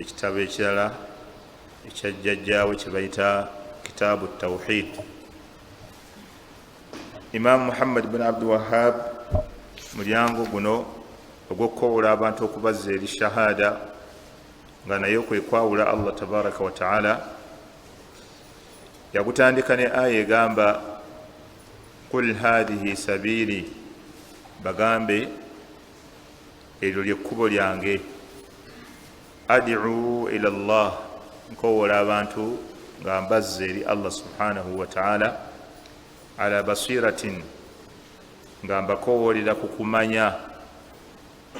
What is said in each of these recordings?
ekitabo ekirala ekyajjajjaawe kye bayita kitaabu tawhid. Imaamu Muhammad bin Abdul Wahhab mulyango guno ogw'okukoowula abantu okubazza eri shahada nga naye kwekwawula Allah tabaraka wa taala yagutandika ne aya egamba qul hadhihi sabili, bagambe eryo lyekkubo lyange, ad'u ila Allah, nkowoola abantu nga mbazza eri Allah subhanahu wa taala, ala basiratin, nga mbakowoolera ku kumanya,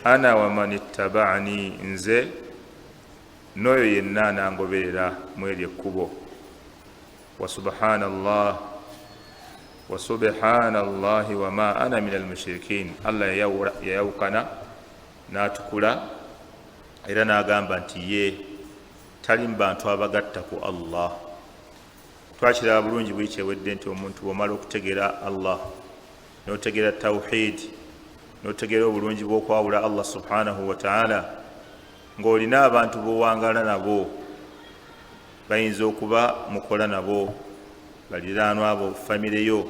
ana wa man ittaba'ani, nze n'oyo yenna anangoberera mu eryo ekkubo. Wa subhanallah wa subhanallahi wa ma ana min almushrikin. Allah yayawukana n'atukula era n'agamba nti ye tali mu bantu abagatta ku Allah. Twakiraba bulungi buli kyewedde nti omuntu bw'omala okutegeera Allah n'otegeera tawhid n'otegeera obulungi bw'okwawula Allah subhanahu wa ta'ala, ng'olina abantu b'owangala nabo, bayinza okuba mukola nabo, baliraanwa bo, famire yo,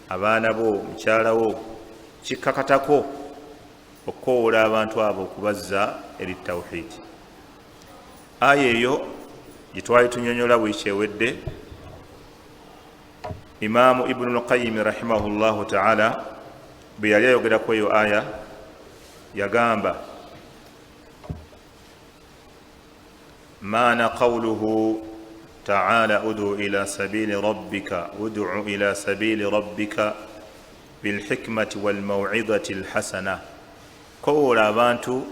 abaana bo, mukyala wo, kikkakatako okukoowoola abantu abo okubazza eri tawhid. Aya eyo gye twali tunyonyola buli kyewedde, Imaamu Ibnul Qayyim rahimahullahu ta'ala bwe yali ayogerako eyo aya yagamba maana qawluhu ta'ala ud'u ila sabili rabbika bilhikmati walmaw'idati alhasana, kowoola abantu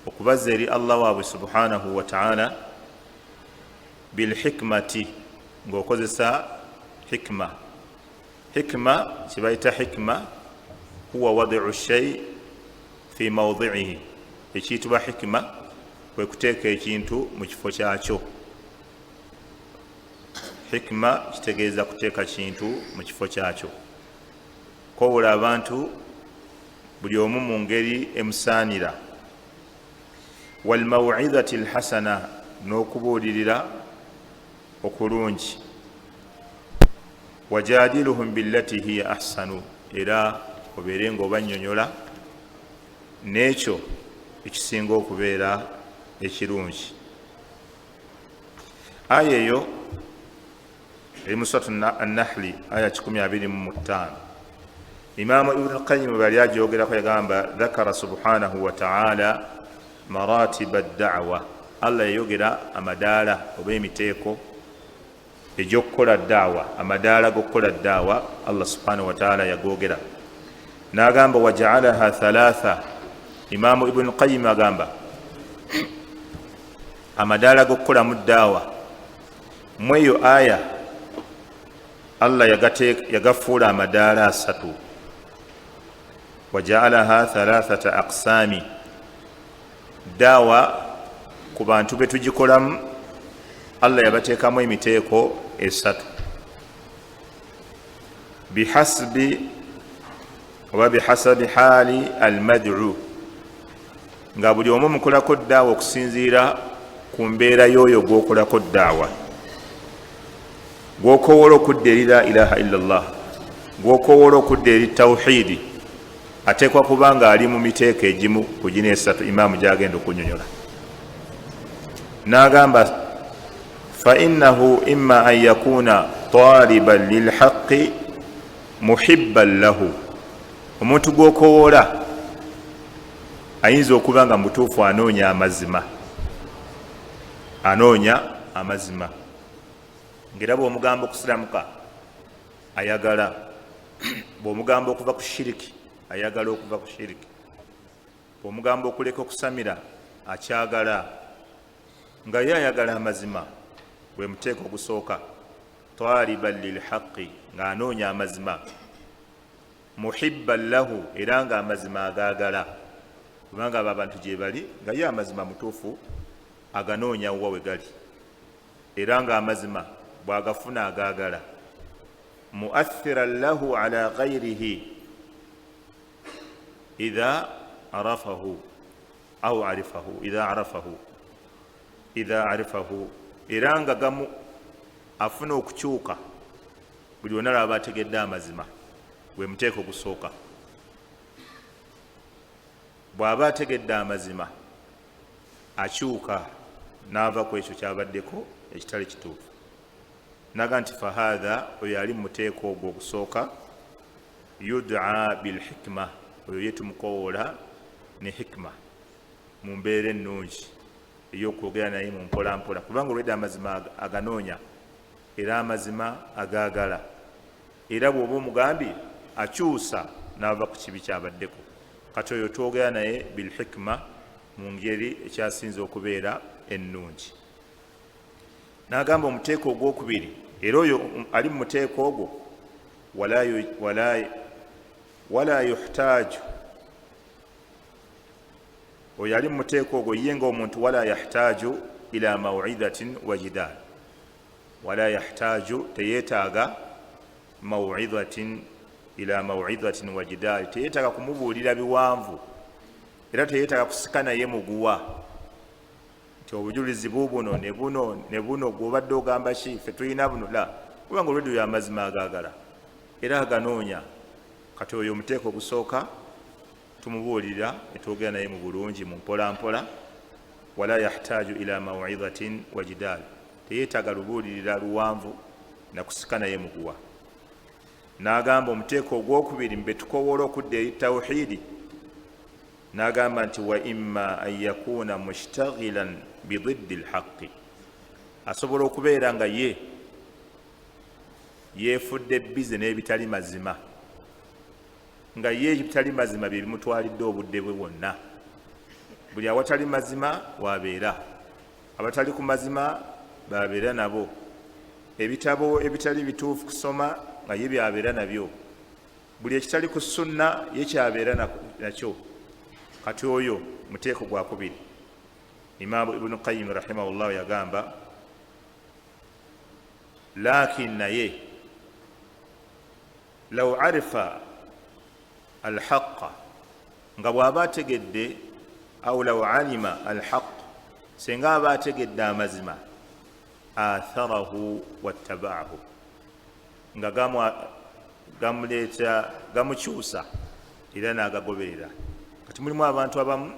okubazza eri Allah waabwe subhanahu wa ta'ala bilhikmati, ng'okozesa hikma. Hikma kibayita hikma huwa wad'u shay fi mawdi'ihi, ekiyitibwa hikma kwe kuteeka ekintu mu kifo kyakyo. Hikma kitegeeza kuteeka kintu mu kifo kyakyo. Kowoola abantu buli omu mu ngeri emusaanira. Walmaw'idati alhasana, n'okubuulirira okulungi. Wajadiluhum billati hiya ahsanu, era obeere ng'obanyonyola n'ekyo ekisinga okubeera ekirungi. Aya eyo eri mu suratu an-Nahl aya 125. Imaamu Ibn Qayyim bwe yali agyogerako yagamba dhakara subhanahu wa ta'ala maratib ad-da'wa. Allah yayogera amadaala oba emiteeko egy'okukola daawa, amadaala g'okukola daawa Allah subhanahu wa ta'ala yagogera n'agamba waja'alaha thalatha. Imaamu Ibn Qayyim agamba amadaala g'okukolamu daawa mu eyo aya Allah yagafuula amadaala asatu. Waja'alaha thalathata aqsami, daawa ku bantu be tugikolamu Allah yabateekamu emiteeko esatu. Bihasabi haali almad'u, nga buli omu mukolako daawa okusinziira ku mbeera y'oyo gw'okolako daawa. Gw'okowoola okudda eri la ilaha illallah, gw'okowoola okudda eri tawhidi, ateekwa kuba nga ali mu miteeko egimu ku gino esatu imaamu gy'agenda okunyonyola. N'agamba fa innahu imma an yakuna taliban lilhaqqi muhibban lahu, omuntu gw'okowoola ayinza okuba nga mutuufu anoonya amazima, ng'era bw'omugamba okusiramuka ayagala, bw'omugamba okuva ku shiriki ayagala okuva ku shiriki, bw'omugamba okuleka okusamira akyagala, nga ye ayagala amazima. Gwe muteeko ogusooka, taliban lilhaqqi, ng'anoonya amazima, muhibban lahu, era nga amazima agaagala, kubanga abo abantu gye bali nga ye amazima mutuufu aganoonya wa we gali, era nga amazima bw'agafuna agaagala. Mu'athiran lahu ala ghayrihi idha arafahu aw arifahu, idha arafahu, idha arifahu, era nga gamu afuna okukyuka buli lwonna lwaba ategedde amazima. Gwe muteeko gusooka. Bw'aba ategedde amazima akyuka n'ava ku ekyo kyabaddeko ekitali kituufu. Naga nti fahaadha, oyo ali mu muteeko ogwo ogusooka, yud'a bilhikma, oyo ye tumukowoola ne hikma, mu mbeera ennungi ey'okwogera naye mu mpolampola, kubanga olwedde amazima aganoonya era amazima agaagala, era bw'oba omugambye akyusa n'ava ku kibi kyabaddeko. Kati oyo twogera naye bilhikma, mu ngeri ekyasinza okubeera ennungi. N'agamba omuteeko ogwokubiri, era oyo ali mu muteeko ogwo, wala yuhtaaju, oyo ali mu muteeko ogwo ye ng'omuntu, wala yahtaaju ila maw'idhatin wa jidaal, wala yahtaaju, teyeetaaga maw'idhatin ila maw'idhatin wa jidaal, teyeetaaga kumubuulira biwanvu, era teyeetaaga kusika naye muguwa nti obujulizi bubuno ne buno ne buno, gw'obadde ogamba ki, ffe tulina buno, la, kubanga olwedde oyo amazima agaagala era aganoonya. Kati oyo omuteeko ogusooka tumubuulira ne twogera naye mu bulungi, mu mpolampola. Wala yahtaaju ila maw'idhatin wa jidaal, teyeetaaga lubuulirira luwanvu na kusika naye muguwa. N'agamba omuteeko ogwokubiri mbe tukowoola okudda eri tawhiidi, n'agamba nti wa imma an yakuuna mushtaghilan bididdi lhaqqi, asobola okubeera nga ye yeefudde bize n'ebitali mazima, nga ye ebitali mazima bye bimutwalidde obudde bwe bwonna. Buli awatali mazima wabeera, abatali ku mazima babeera nabo, ebitabo ebitali bituufu kusoma nga ye byabeera nabyo, buli ekitali ku sunna ye kyabeera nakyo. Kati oyo muteeko gwakubiri. Imaamu Ibn Qayyim rahimahullah yagamba, lakin naye law arifa alhaqa, nga bw'aba ategedde, au law alima alhaq, senga aba ategedde amazima, atharahu wattabaahu, nga gamuleeta gamukyusa era n'agagoberera. Kati mulimu abantu abamu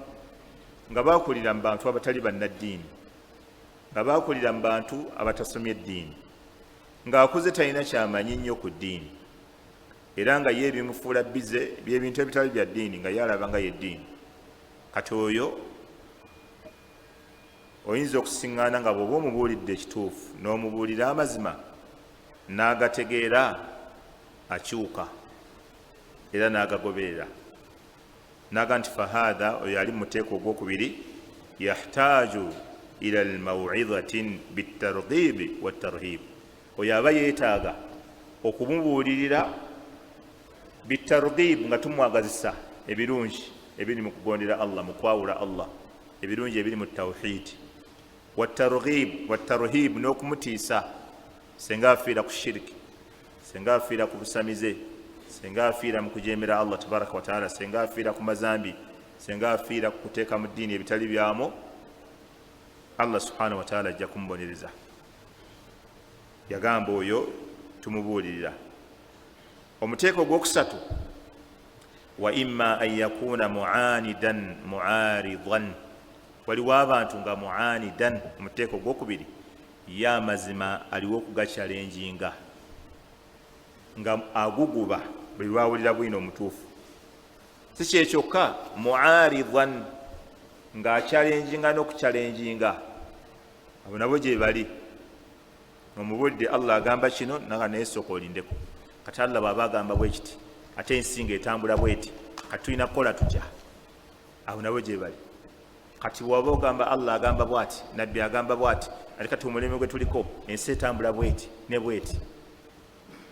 nga bakulira mu bantu abatali bannaddiini, nga bakulira mu bantu abatasomye eddiini, ng'akuze talina kyamanyi nnyo ku ddiini, era nga ye ebimufuula bize by'ebintu ebitali bya ddiini nga yalaba nga yeddiini. Kati oyo oyinza okusiŋŋaana nga bw'oba omubuulidde ekituufu n'omubuulira amazima n'agategeera, akyuka era n'agagoberera. Naga nti fahaadha, oyo ali mu muteeko ogwokubiri, yahtaaju ila almaw'idhatin bitarghibi wattarhib, oyo aba yeetaaga okumubuulirira bitarghib, nga tumwagazisa ebirungi ebiri mu kugondera Allah, mu kwawula Allah, ebirungi ebiri mu tawhiidi, wattarhib, n'okumutiisa senga afiira ku shiriki, senga afiira ku busamize, senga afiira mu kujeemera Allah tabaraka wa taala, senga afiira ku mazambi, senga afiira ku kuteeka mu ddiini ebitali byamu, Allah subhanahu wa taala ajja kumubonereza. Yagamba oyo tumubuulirira. Omuteeko ogwokusatu, wa imma an yakuuna mu'aanidan mu'aaridan, waliwo abantu nga mu'aanidan, omuteeko ogwokubiri, ye amazima aliwo okugakyalenjinga, nga aguguba buli lwawulira bwino omutuufu. Si kyekyokka, mu'aaridan, ng'akyalenjinga n'okukyalenjinga, abo nabo gye bali. Omubuulidde Allah agamba kino, naga naye sooka olindeko, kati Allah bw'aba agamba bwe kiti, ate ensinga etambula bweti, kati tulina kukola tutya? Abo nabo gye bali. Kati bw'oba ogamba Allah agamba bw'ati, nabbi agamba bw'ati, ate kati omulembe gwe tuliko ensi etambula bweti ne bweti.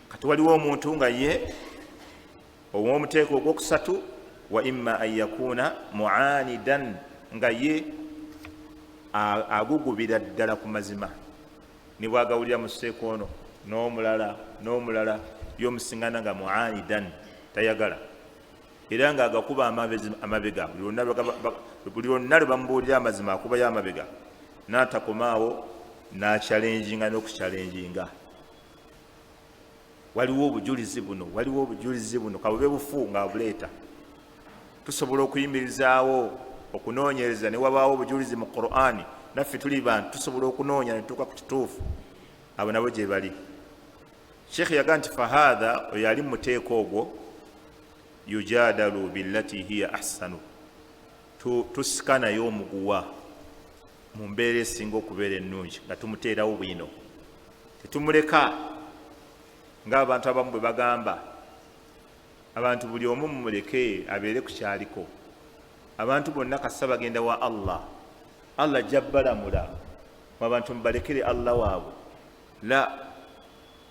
Kati waliwo omuntu nga ye ow'omuteeko ogwokusatu, wa imma an yakuuna mu'aanidan, nga ye agugubira ddala ku mazima, ne bwagawulira mu sseekoono n'omulala y'omusiŋŋana nga mu'aanidan, tayagala, era ng'agakuba amabega, buli lwonna lwe bamubuulira amazima akubayo amabega, n'atakomaawo n'akyalenjinga n'okukyalenjinga. Waliwo obujulizi buno kabube bufu nga buleeta. Tusobola okuyimirizaawo okunoonyereza ne wabaawo obujulizi mu Qur'ani, naffe tuli bantu tusobola okunoonya ne tutuuka ku kituufu. Abo nabo gye bali. Sheikh yaga nti fahaadha oyo ali mu muteeko ogwo yujadalu billati hiya ahsanu, tusikanayo omuguwa mu mbeera esinga okubeera ennungi nga tumuteerawo bwino. Tetumuleka ng'abantu abamu bwe bagamba, abantu buli omu mumuleke abeere ku kyaliko. Abantu bonna kassa bagenda wa Allah, Allah jabbalamula, abantu mubalekere Allah waabwe. La,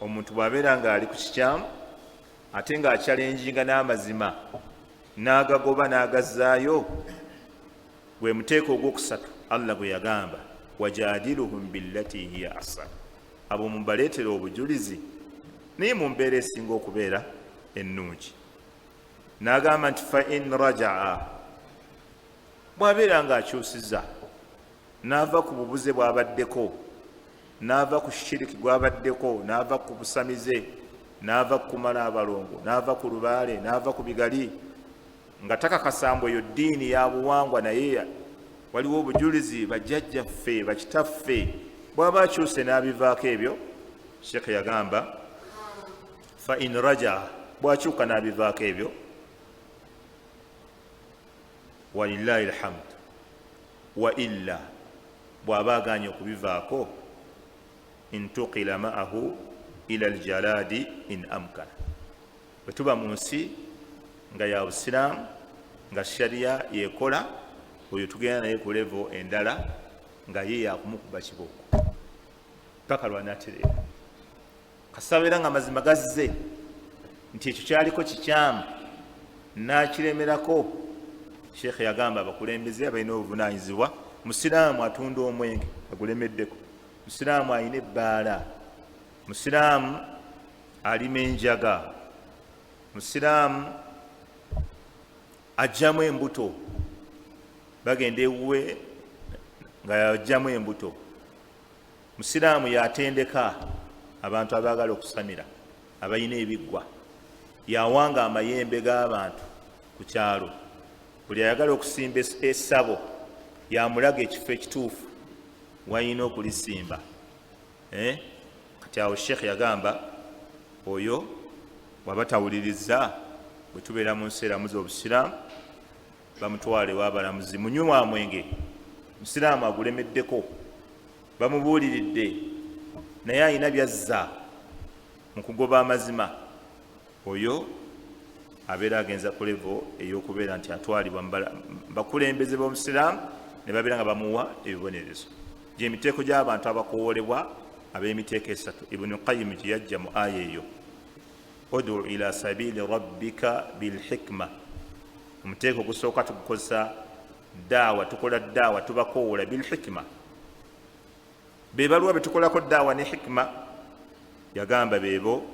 omuntu bw'abeera nga ali ku kikyamu ate ng'akyalenjinga n'amazima n'agagoba n'agazzaayo, gwe muteeko ogwokusatu Allah gwe yagamba wajadiluhum billati hiya ahsan, abo mubaleetere obujulizi naye mu mbeera esinga okubeera ennungi. N'agamba nti fa in rajaa, bw'abeera ng'akyusiza n'ava ku bubuze bw'abaddeko, n'ava ku shiriki gw'abaddeko, n'ava ku busamize, n'ava ku kumala abalongo, n'ava ku lubaale, n'ava ku bigali, nga takakasambwa eyo ddiini ya buwangwa, naye waliwo obujulizi bajjajjaffe bakitaffe, bw'aba akyuse n'abivaako ebyo, Sheikh yagamba fa in raja, bw'akyuka n'abivaako ebyo, walillahi alhamd, wa illa bw'aba aganye okubivaako intuqila ma'ahu ila aljaladi in amkana. Bwe tuba mu nsi nga ya busiraamu nga shariya yekola, oyo tugenda naye ku levo endala nga ye yakumukuba kibooko paka lwanatereera. Kasabeera nga mazima gazze nti ekyo kyaliko kikyamu n'akiremerako, Sheikh yagamba abakulembeze abalina obuvunaanyizibwa. Musiraamu atunda omwenge agulemeddeko, musiraamu alina ebbaala, musiraamu alima enjaga, musiraamu ajjamu embuto, bagenda ewuwe nga yajjamu embuto, musiraamu yatendeka abantu abaagala okusamira, abalina ebiggwa, yawanga amayembe g'abantu ku kyalo, buli ayagala okusimba essabo yamulaga ekifo ekituufu wayina okulisimba. Kati awo Sheikh yagamba oyo bw'aba tawuliriza, bwe tubeera mu nsi eramu z'obusiraamu, bamutwale w'abalamuzi, munywa mwenge, musiraamu agulemeddeko, bamubuuliridde naye alina byazza mu kugoba amazima, oyo abeera agenza ku levo ey'okubeera nti atwalibwa bakulembeze b'omusiraamu ne babeera nga bamuwa ebibonerezo. Gy'emiteeko gy'abantu abakoowolebwa ab'emiteeko esatu Ibn Qayyim gye yajja mu aya eyo, udu ila sabili rabbika bilhikma. Omuteeko ogusooka tugukozesa daawa, tukola daawa tubakoowola bilhikma. Be baluwa be tukolako daawa ne hikma, yagamba beebo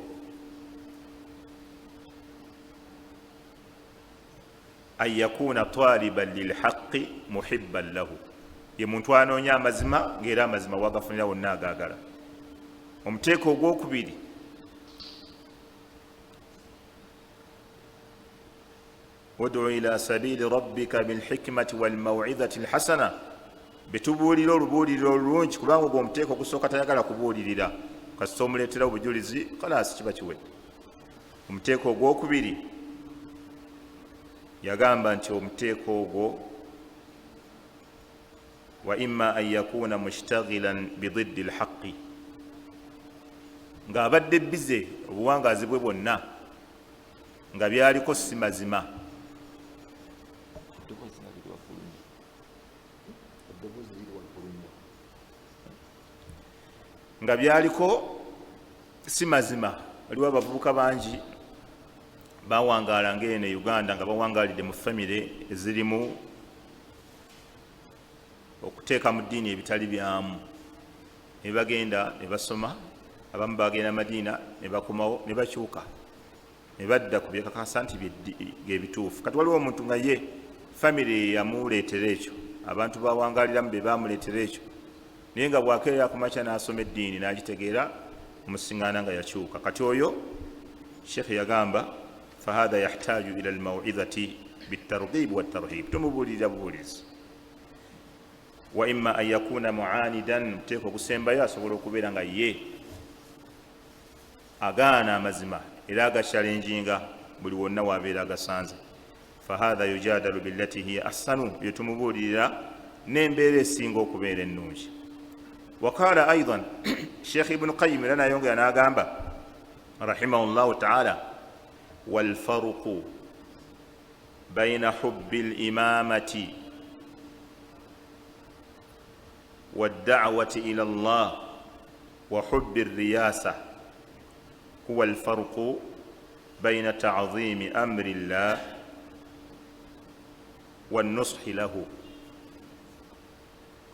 an yakuna taliban lilhaqi muhibban lahu, ye muntu anoonya amazima ng'era amazima wagafunira wonna agaagala. Omuteeko ogwokubiri ud'u ila sabili rabbika bilhikmati walmaw'idhati alhasana, betubuulira olubuuliriro olulungi, kubanga ogwo omuteeko ogusooka tayagala kubuulirira, kasita omuleetera obujulizi kalaasi kiba kiwedde. Omuteeko ogwokubiri yagamba nti omuteeko ogwo wa imma an yakuna mushtaghilan bididdi alhaqi, ng'abadde bize obuwangaazi bwe bwonna nga byaliko si mazima. Nga byaliko si mazima. Waliwo abavubuka bangi bawangaala ng'eno e Uganda nga bawangaalidde mu famire ezirimu okuteeka mu ddiini ebitali byamu, ne bagenda ne basoma, abamu bagenda Madiina ne bakomawo ne bakyuka ne badda ku byekakasa nti byebituufu. Kati waliwo omuntu nga ye famire yamuleetera ekyo, abantu bawangaaliramu be bamuleetera ekyo, naye nga bwakeerera ku makya n'asoma eddiini n'agitegeera omusiŋŋaana nga yakyuka. kati oyo sheekhe yagamba fahadha yahtaju ila almaw'izati bitarghib watarhib, tumubuulirira bubuulizi. wa imma an yakuna mu'anidan, muteeka okusembayo asobola okubeera nga ye agaana amazima era agakyalenjinga buli wonna wabeera agasanze. fahadha yujadalu billati hiya ahsanu, yetumubuulirira n'embeera esinga okubeera ennungi. waqala aidan sheekh ibn qayyim era nayongera n'agamba rahimahullahu taala walfarqu baina hubbi limamati wadda'wati ila Allah wa hubbi riyasa huwa alfarqu baina ta'zimi amri llah wannushi lahu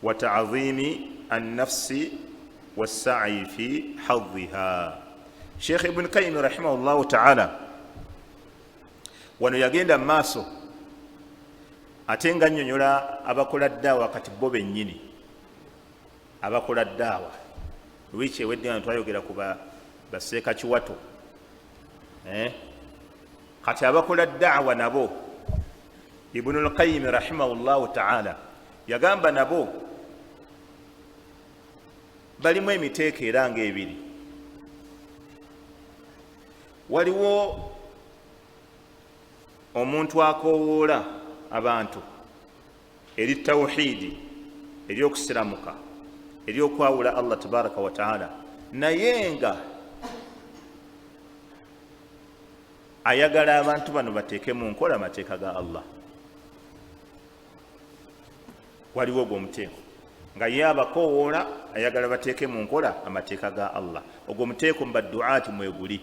wa ta'zimi annafsi wassa'yi fi hadhiha. Sheikh ibn Qayyim rahimahullahu ta'ala wano yagenda maaso ate nga nnyonnyola abakola ddaawa kati bo bennyini abakola ddaawa. wiiki ewedde nga twayogera ku baseeka kiwato, kati abakola ddaawa nabo Ibnul Qayyim rahimahullahu ta'ala yagamba nabo balimu emiteeko era nga ebiri. waliwo omuntu akoowoola abantu eri tawhiidi, eri okusiramuka, eri okwawula Allah tabaraka wa ta'ala, naye nga ayagala abantu bano bateeke mu nkola amateeka ga Allah. waliwo ogwo omuteeko nga ye abakoowoola ayagala bateeke mu nkola amateeka ga Allah. ogwo omuteeko mu badduaati mweguli.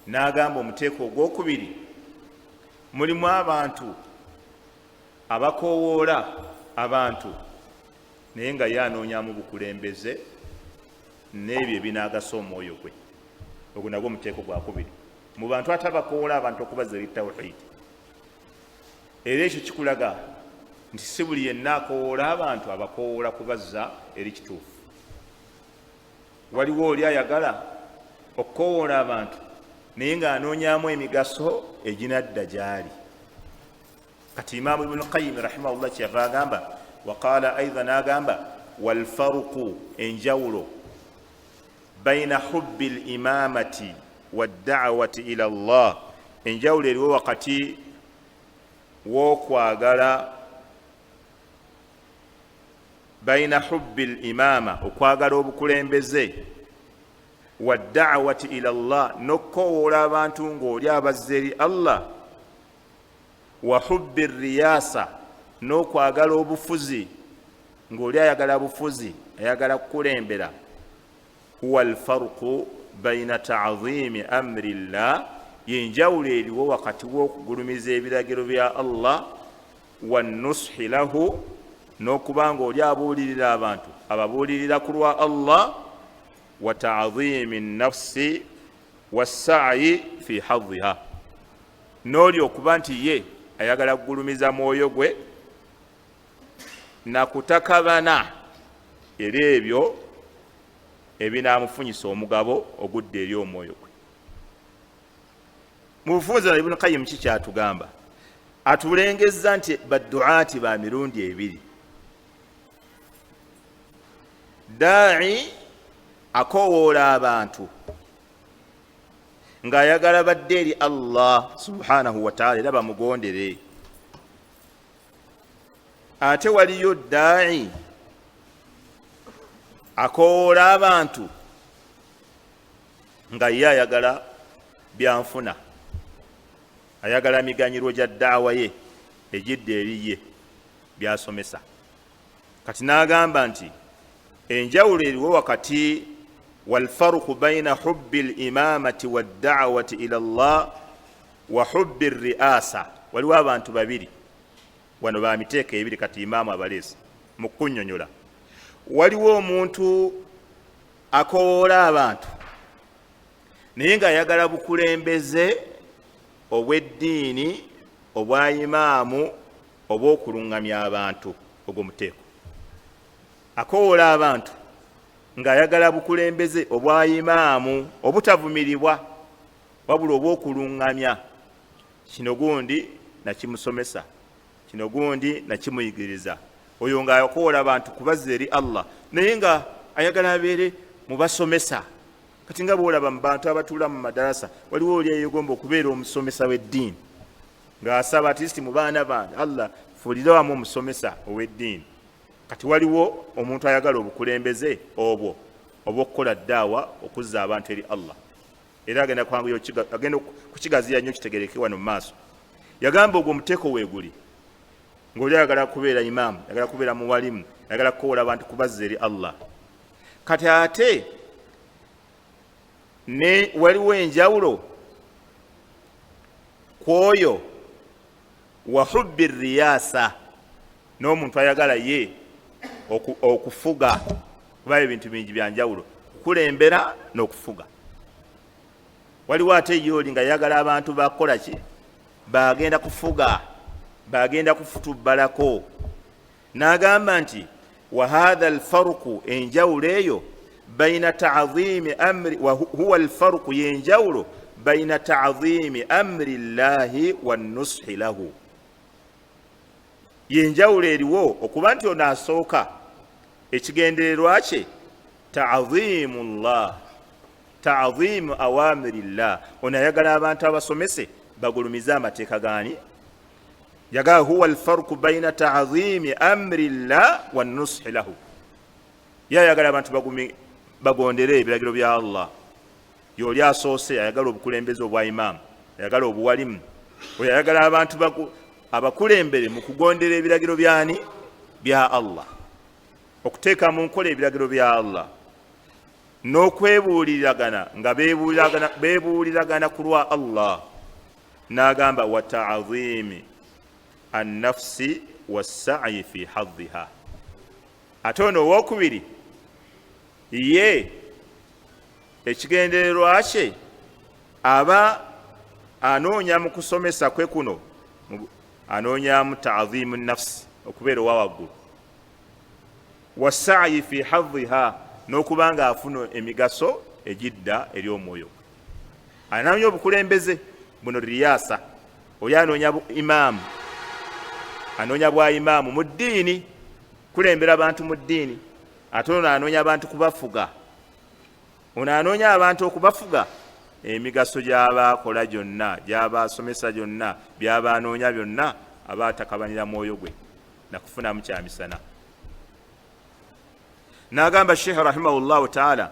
n'agamba omuteeko ogwokubiri, mulimu abantu abakoowoola abantu naye nga ye anoonyamu bukulembeze n'ebyo ebinaagasa omwoyo gwe. ogwo nagwo omuteeko gwakubiri mu bantu atabakoowola abantu okubaza eri tawhiidi. era ekyo kikulaga nti si buli yenna akoowoola abantu abakoowoola kubazza eri kituufu. waliwo oli ayagala okukoowoola abantu naye ng'anoonyamu emigaso eginadda gyali. kati Imaamu Ibn Qayyim rahimahullah kyava agamba, waqala aidan n'agamba walfarqu, enjawulo baina hubbi limamati wadda'wati ila Allah, enjawulo eriwo wakati w'okwagala, baina hubbi limama, okwagala obukulembeze, wadda'wati ila Allah, n'okukoowoola abantu ng'oli abazza eri Allah, wa hubbi riyasa, n'okwagala obufuzi ng'oli ayagala bufuzi, ayagala kukulembera. huwa alfarqu baina ta'zimi amri llah, yenjawulo eriwo wakati w'okugulumiza ebiragiro bya Allah, wannushi lahu, n'okubanga oli abuulirira abantu ababuulirira ku lwa Allah, wa ta'zimi nnafsi wassa'yi fi hadhiha, n'oli okuba nti ye ayagala kugulumiza mwoyo gwe nakutakabana era ebyo ebinaamufunyisa omugabo ogudde eri omwoyo gwe. mu bufunze na Ibn Qayyim ki kyatugamba? atulengezza nti badduaati ba mirundi ebiri. daa'i akoowoola abantu ng'ayagala badde eri Allah subhanahu wa ta'ala era bamugondere. ate waliyo daa'i akoowoola abantu nga ye ayagala byanfuna, ayagala miganyiro gya ddaawa ye egidde eri ye byasomesa. kati n'agamba nti enjawulo eriwo wakati walfarqu baina hubbi limamati wadda'wati ila Allah wa hubbi riyasa. waliwo abantu babiri wano ba miteeko ebiri kati imaamu abaleesi mu kunnyonnyola. waliwo omuntu akoowoola abantu naye ng'ayagala bukulembeze obw'eddiini, obwa imaamu, obw'okuluŋŋamya abantu. ogwo muteeko. akoola abantu ng'ayagala bukulembeze obwa imaamu obutavumiribwa wabula obw'okuluŋŋamya. Kino gundi nakimusomesa, kino gundi nakimuyigiriza. Oyo ng'akoola abantu kubazza eri Allah naye nga ayagala abeere mubasomesa. Kati nga bw'olaba mu bantu abatuula mu madarasa waliwo oli eyegomba okubeera omusomesa w'eddiini ng'asaba ati mu baana bange Allah fuulira wamu omusomesa ow'eddiini. Kati waliwo omuntu ayagala obukulembeze obwo obw'okukola ddaawa okuzza abantu eri Allah era agenda kukigaziya nnyo kitegereke wano mu maaso. Yagamba ogwo omuteeko weeguli ng'oli ayagala kubeera imaamu, ayagala kubeera muwalimu, ayagala kukoola abantu kubazza eri Allah. Kati ate ne waliwo enjawulo kwoyo wa hubbi riyaasa n'omuntu ayagala ye okufuga. Kubayo ebintu bingi byanjawulo, kukulembera n'okufuga. Waliwo ate yooli nga yagala abantu bakola ki, bagenda kufuga, bagenda kufutubbalako. N'agamba nti wa hadha alfarqu, enjawulo eyo baina ta'dhimi amri wa huwa alfarqu, yenjawulo baina ta'dhimi amri llahi wannushi lahu. Yenjawulo eriwo okuba nti ono asooka ekigendererwa kye ta'dhimu llah, ta'dhimu awamiri llah. Ono ayagala abantu abasomese bagulumize amateeka gaani. Yagala huwa alfarqu baina ta'dhimi amri llah wannushi lahu. Yayagala abantu bagondere ebiragiro bya Allah. Yoli asoose ayagala obukulembeze obwa imaamu, ayagala obuwalimu. Oyo ayagala abantu abakulembere mu kugondera ebiragiro byani bya Allah, okuteeka mu nkola ebiragiro bya Allah, n'okwebuuliragana nga beebuuliragana ku lwa Allah. N'agamba wa ta'dhimi annafsi wassa'yi fi hadhiha. Ate ono owookubiri ye ekigendererwa kye aba anoonya mu kusomesa kwe kuno, anoonyamu ta'dhimu nafsi, okubeera owa waggulu, wassa'yi fi hadhiha, n'okuba nga afuna emigaso egidda eri omwoyo. Anoonya obukulembeze buno riyaasa, oli anoonya imaamu, anoonya bwa imaamu mu ddiini, kulembera abantu mu ddiini. Ate ono anoonya abantu kubafuga, ono anoonya abantu okubafuga. Emigaso gy'abaakola gyonna, gy'abaasomesa gyonna, by'abanoonya byonna, aba atakabanira mwoyo gwe nakufunamu kyamisana. N'agamba Sheikh rahimahullahu ta'ala,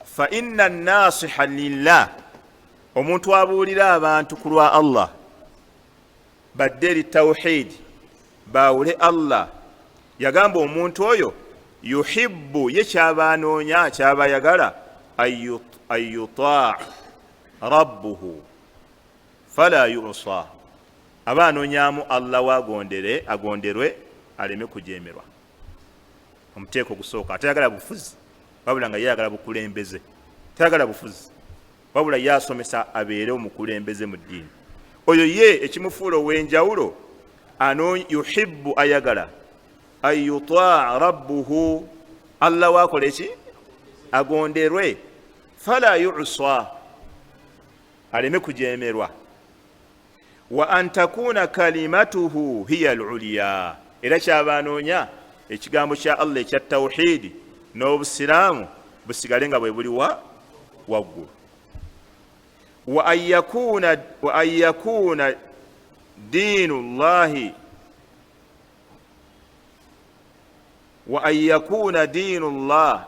fa inna nasiha lillah, omuntu abuulira abantu ku lwa Allah, badde eri tawhid, baawule Allah. Yagamba omuntu oyo yuhibbu, ye kyaba anoonya, kyaba yagala, ayyutaa rabbuhu fala yu'sa, aba anoonyamu Allah agonderwe aleme kujemerwa. Omuteeko ogusooka, atayagala bufuzi wabula nga yeyagala bukulembeze, tayagala bufuzi wabula yasomesa abeere omukulembeze mu ddiini. Oyo ye ekimufuula ow'enjawulo, yuhibbu, ayagala ayyutaa rabbuhu, Allah wakola eki, agonderwe, fala yu'sa, aleme kujemerwa. Wa an takuna kalimatuhu hiya al-ulya, era kyaba anoonya ekigambo kya Allah ekya tawhidi n'obusiraamu busigale nga bwe buli waggulu. Wa an yakuna diinu llahi, wa an yakuna diinu llah,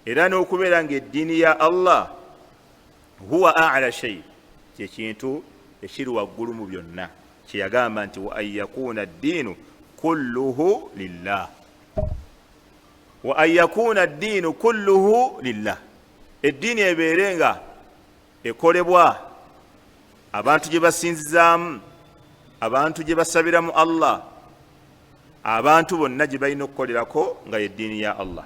era n'okubeera ng'eddiini ya Allah huwa a'la shay, kyekintu ekiri waggulu mu byonna. Kyeyagamba nti wa an yakuna ddiinu kulluhu lillah, wa an yakuna ddiinu kulluhu lillah, eddiini ebeere nga ekolebwa abantu gye basinzizaamu, abantu gye basabiramu Allah, abantu bonna gye balina okukolerako nga yeddiini ya Allah.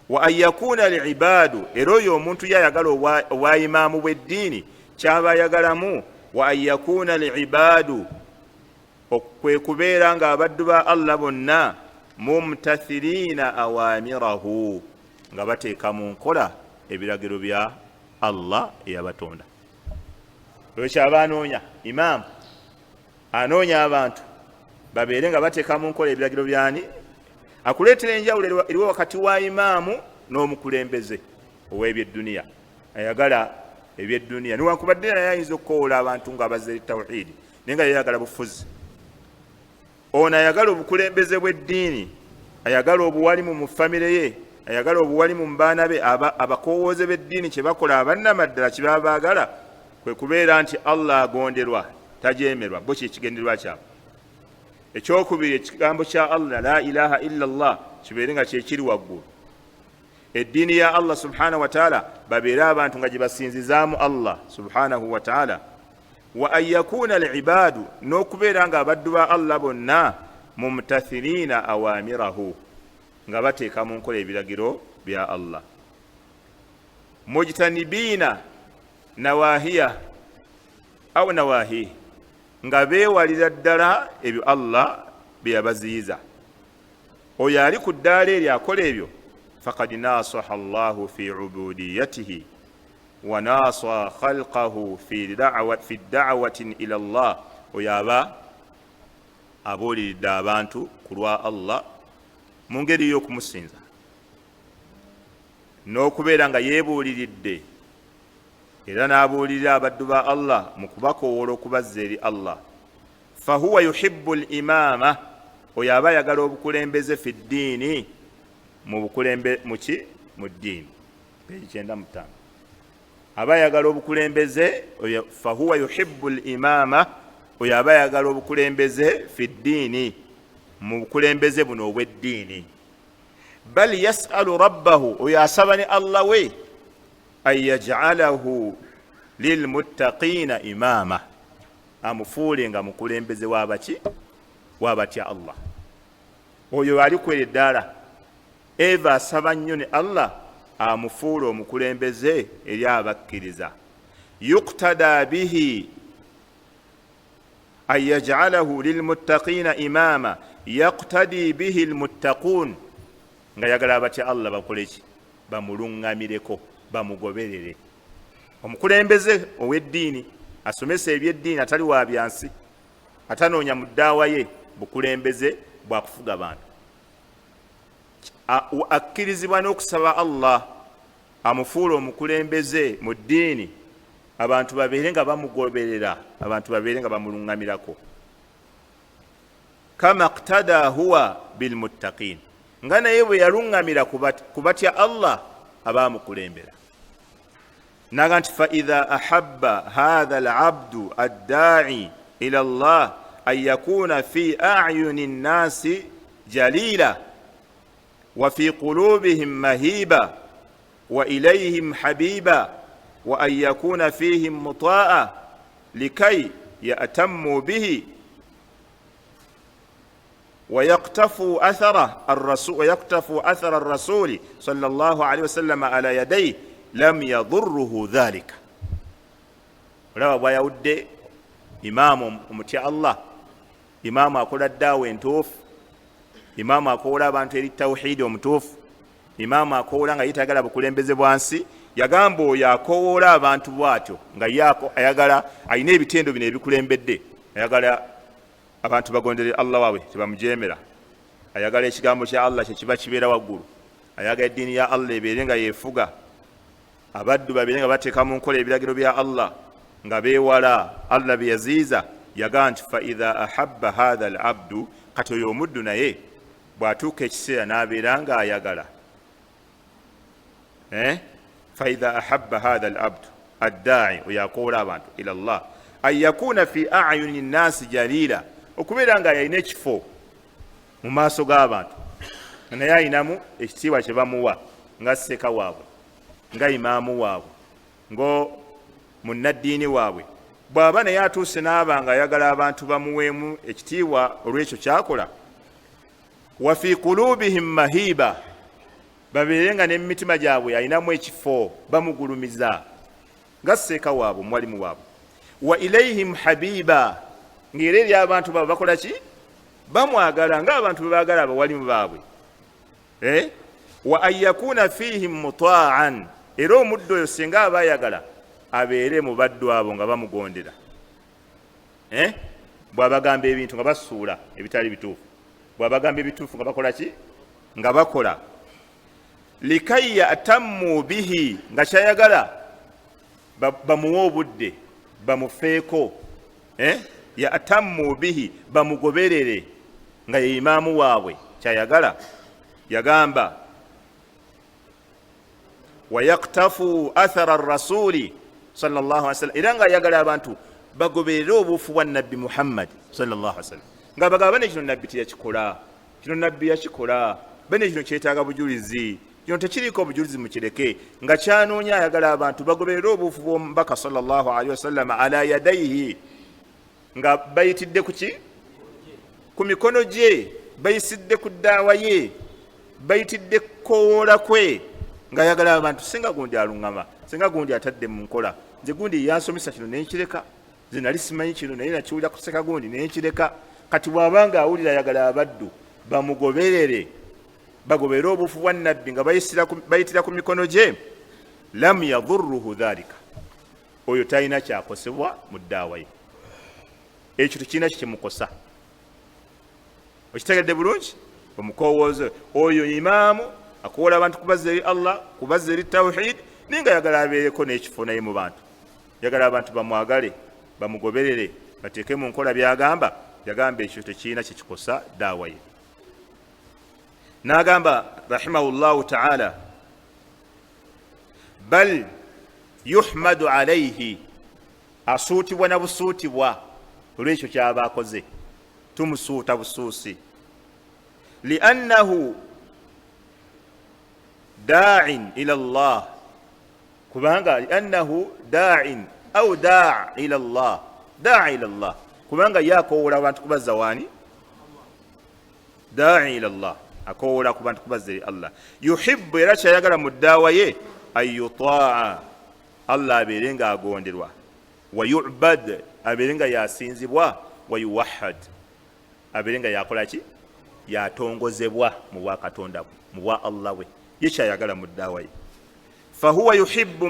Wa an yakuna al-ibaadu, era oyo omuntu yayagala obwa imaamu bw'eddiini kyaba ayagalamu, wa an yakuna al-ibaadu, kwe kubeera nga abaddu ba Allah bonna mumtathilina awamirahu nga bateeka mu nkola ebiragiro bya Allah eyabatonda. Ekyo aba anoonya imaamu anoonya abantu babeere nga bateeka mu nkola ebiragiro byani. Akuleetera enjawulo eriwo wakati wa imaamu n'omukulembeze ow'ebyedduniya ayagala ebyedduniya newankubadde naye ayinza okukowoola abantu nga abazze tawhidi naye nga yayagala bufuzi. Ono ayagala obukulembeze bw'eddiini, ayagala obuwalimu mu famire ye, ayagala obuwalimu mu baana be. Abakowooze b'eddiini kye bakola abannamaddala kye baba baagala kwe kubeera nti Allah agonderwa tajeemerwa, bo kyekigenderwa kyabwe. Ekyokubiri ekigambo kya Allah la ilaha illa Allah kibeere nga kyekiri waggulu. Eddiini ya Allah subhanahu wa ta'ala babeere abantu nga gye basinzizaamu Allah subhanahu wa ta'ala. Wa an yakuna al-ibaadu n'okubeera nga abaddu ba Allah bonna mumtathilina awamirahu nga bateeka mu nkola ebiragiro bya Allah. Mujtanibiina nawahiya aw nawahi nga beewalira ddala ebyo Allah bye yabaziyiza. Oyo ali ku ddaala eryo akola ebyo faqad nasaha Allahu fi ubudiyatihi wa nasa khalqahu fi da'watin ila Allah. Oyo aba abuuliridde abantu ku lwa Allah mu ngeri y'okumusinza n'okubeera nga yeebuuliridde era n'abuulirira abaddu ba Allah mu kubakowoola okubazza eri Allah. Fahuwa yuhibbu al-imaama, oyo aba ayagala obukulembeze fi ddiini, mu bukulembe muki mu ddiini. Peegi 95 aba ayagala obukulembeze. Fahuwa yuhibbu al-imaama, oyo aba ayagala obukulembeze fi ddiini, mu bukulembeze buno obw'eddiini. Bal yas'alu rabbahu, oyo asaba ne Allah we an yaj'alahu lilmuttaqiina imaama, amufuule nga mukulembeze wabaki wabatya Allah. Oyo ali kwera eddaala eva asaba nnyo ne Allah amufuule omukulembeze eri abakkiriza. Yuqtada bihi an yaj'alahu lilmuttaqiina imaama yaqtadi bihi almuttaquun, nga yagala abatya Allah bakoleki bamulungamireko bamugoberere. Omukulembeze ow'eddiini asomesa ebyeddiini atali wa byansi, atanoonya mu ddaawa ye bukulembeze bwa kufuga abantu. Akkirizibwa n'okusaba Allah amufuula omukulembeze mu ddiini, abantu babeere nga bamugoberera, abantu babeere nga bamulungamirako. Kama qtada huwa bilmuttaqiin, nga naye bwe yalungamira ku batya Allah abaamukulembera. Naga nti fa idha ahabba hadha al-abdu ad-da'i ila Allah an yakuna fi a'yuni nnasi jalila wa fi qulubihim mahiba wa ilayhim habiba wa an yakuna fihim muta'a likay ya'tammu bihi ويقتفوا أثر الرسول صلى الله عليه وسلم على يديه لم يضره ذلك. olaba bwayawudde imaamu omutya Allah, imaamu akola ddaawa entuufu, imaamu akoola abantu eri tawhidi omutuufu, imaamu akoola nga yitagala bukulembeze bwansi. Yagamba oyo akowoola abantu bwatyo nga yaako ayagala alina ebitendo bino ebikulembedde, ayagala abantu bagondere Allah waabwe tebamujeemera, ayagala ekigambo kya Allah kyekiba kibeera waggulu, ayagala eddiini ya Allah ebeere nga yeefuga, abaddu babeere nga bateeka mu nkola ebiragiro bya Allah nga beewala Allah bye yaziiza. Yagamba nti fa idha ahabba hadha al-abdu, kati oyo omuddu naye bw'atuuka ekiseera n'abeera nga ayagala fa idha ahabba hadha al-abdu ad-da'i, oyo akoola abantu ila Allah an yakuna fi a'yuni nnasi jalila, okubeera nga yalina ekifo mu maaso g'abantu, naye ayinamu ekitiibwa kye bamuwa nga sseka waabwe, nga imaamu waabwe, nga munnaddiini waabwe. Bw'aba naye atuuse n'aba nga ayagala abantu bamuweemu ekitiibwa olw'ekyo kyakola. Wa fi qulubihim mahiba, babeere nga n'emitima gyabwe ayinamu ekifo bamugulumiza nga sseeka waabwe mwalimu waabwe. Wa ilayhim habiba, ng'era eri abantu babo bakola ki? bamwagala ng'abantu bwe baagala abawalimu baabwe. Wa an yakuna fihim mutaan, era omuddu oyo singa abayagala abeere mu baddu abo nga bamugondera, bw'abagamba ebintu nga basuula ebitali bituufu, bw'abagamba ebituufu nga bakola ki? Nga bakola. Likai yatammu bihi, nga kyayagala bamuwe obudde bamufeeko, yatammu bihi, bamugoberere nga ye imaamu waabwe. Kyayagala yagamba wayaktafu athara rasuli sallallahu alaihi wasallam, era nga yagala abantu bagoberere obuufu bwa nabbi Muhammad sallallahu alaihi wasallam, nga bagamba bane kino nabbi teyakikola, kino nabbi yakikola, bane kino kyetaaga bujulizi, kino tekiriiko obujulizi mukireke. Nga kyanoonya ayagala abantu bagoberere obuufu bw'omubaka sallallahu alaihi wasallam ala yadaihi, nga bayitidde kuki? Ku mikono gye, bayisidde ku ddaawa ye, bayitidde kukowoola kwe, nga ayagala abantu. Singa gundi aluŋŋama, singa gundi atadde mu nkola, nze gundi yansomesa kino nenkireka, nze nali simanyi kino naye nakiwulira kuseka gundi nenkireka. Kati bw'abanga awulira ayagala abaddu bamugoberere, bagoberere obuufu bwa nabbi nga bayitira ku mikono gye, lam yadurruhu dhalika, oyo talina kyakosebwa mu ddaawa ye. Ekyo tekirina kikimukosa. Okitegedde bulungi? Omukowooze oyo imaamu akoola abantu kubazza eri Allah, kubazza eri tawhid, naye nga yagala abeereko n'ekifo naye mu bantu, yagala abantu bamwagale, bamugoberere, bateeke mu nkola byagamba. Yagamba ekyo tekirina kyekikosa daawa ye. N'agamba rahimahullahu ta'ala, bal yuhmadu alayhi, asuutibwa na busuutibwa olw'ekyo kyaba akoze, tumusuuta busuusi. Liannahu daa'in ila Allah, kubanga liannahu daa'in au daa' ila Allah, daa' ila Allah, kubanga yakowoola abantu kubazza waani? Daa' ila Allah, akowoola ku bantu kubazza eri Allah. Yuhibbu, era kyayagala mu ddaawa ye, an yutaa, Allah abeere nga agonderwa, wa yu'bad, abeere nga yasinzibwa, wa yuwahhad, abeere nga yakola ki? Yatongozebwa mu bwa Katonda bwe, mu bwa Allah we. Ye kyayagala mu ddaawa ye. Fahuwa yuhibbu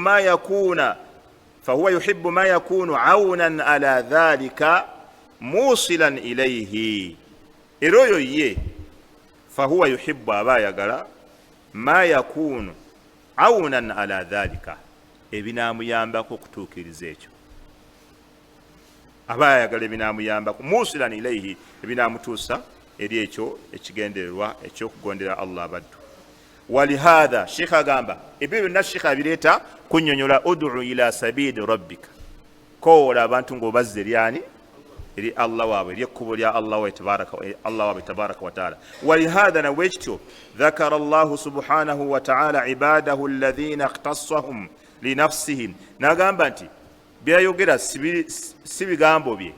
ma yakunu awnan ala dhalika musilan ilayhi, era oyo ye fahuwa yuhibbu, aba ayagala ma yakunu awnan ala dhalika, ebinaamuyambako okutuukiriza ekyo. Aba ayagala ebinaamuyambako, musilan ilayhi, ebinaamutuusa eri ekyo ekigendererwa ekyokugondera Allah abaddu. Walihaadha, Sheikh agamba ebyo byonna Sheikh abireeta kunnyonnyola ud'u ila sabili rabbika, kowoola abantu ng'obazza eri ani? Eri Allah waabwe, eri ekkubo lya Allah waabwe tabaraka wa taala. Walihaadha, nawekityo dhakara Allahu subhanahu wa taala ibadahu alladhina ikhtassahum linafsihim, n'agamba nti byayogera si bigambo bye,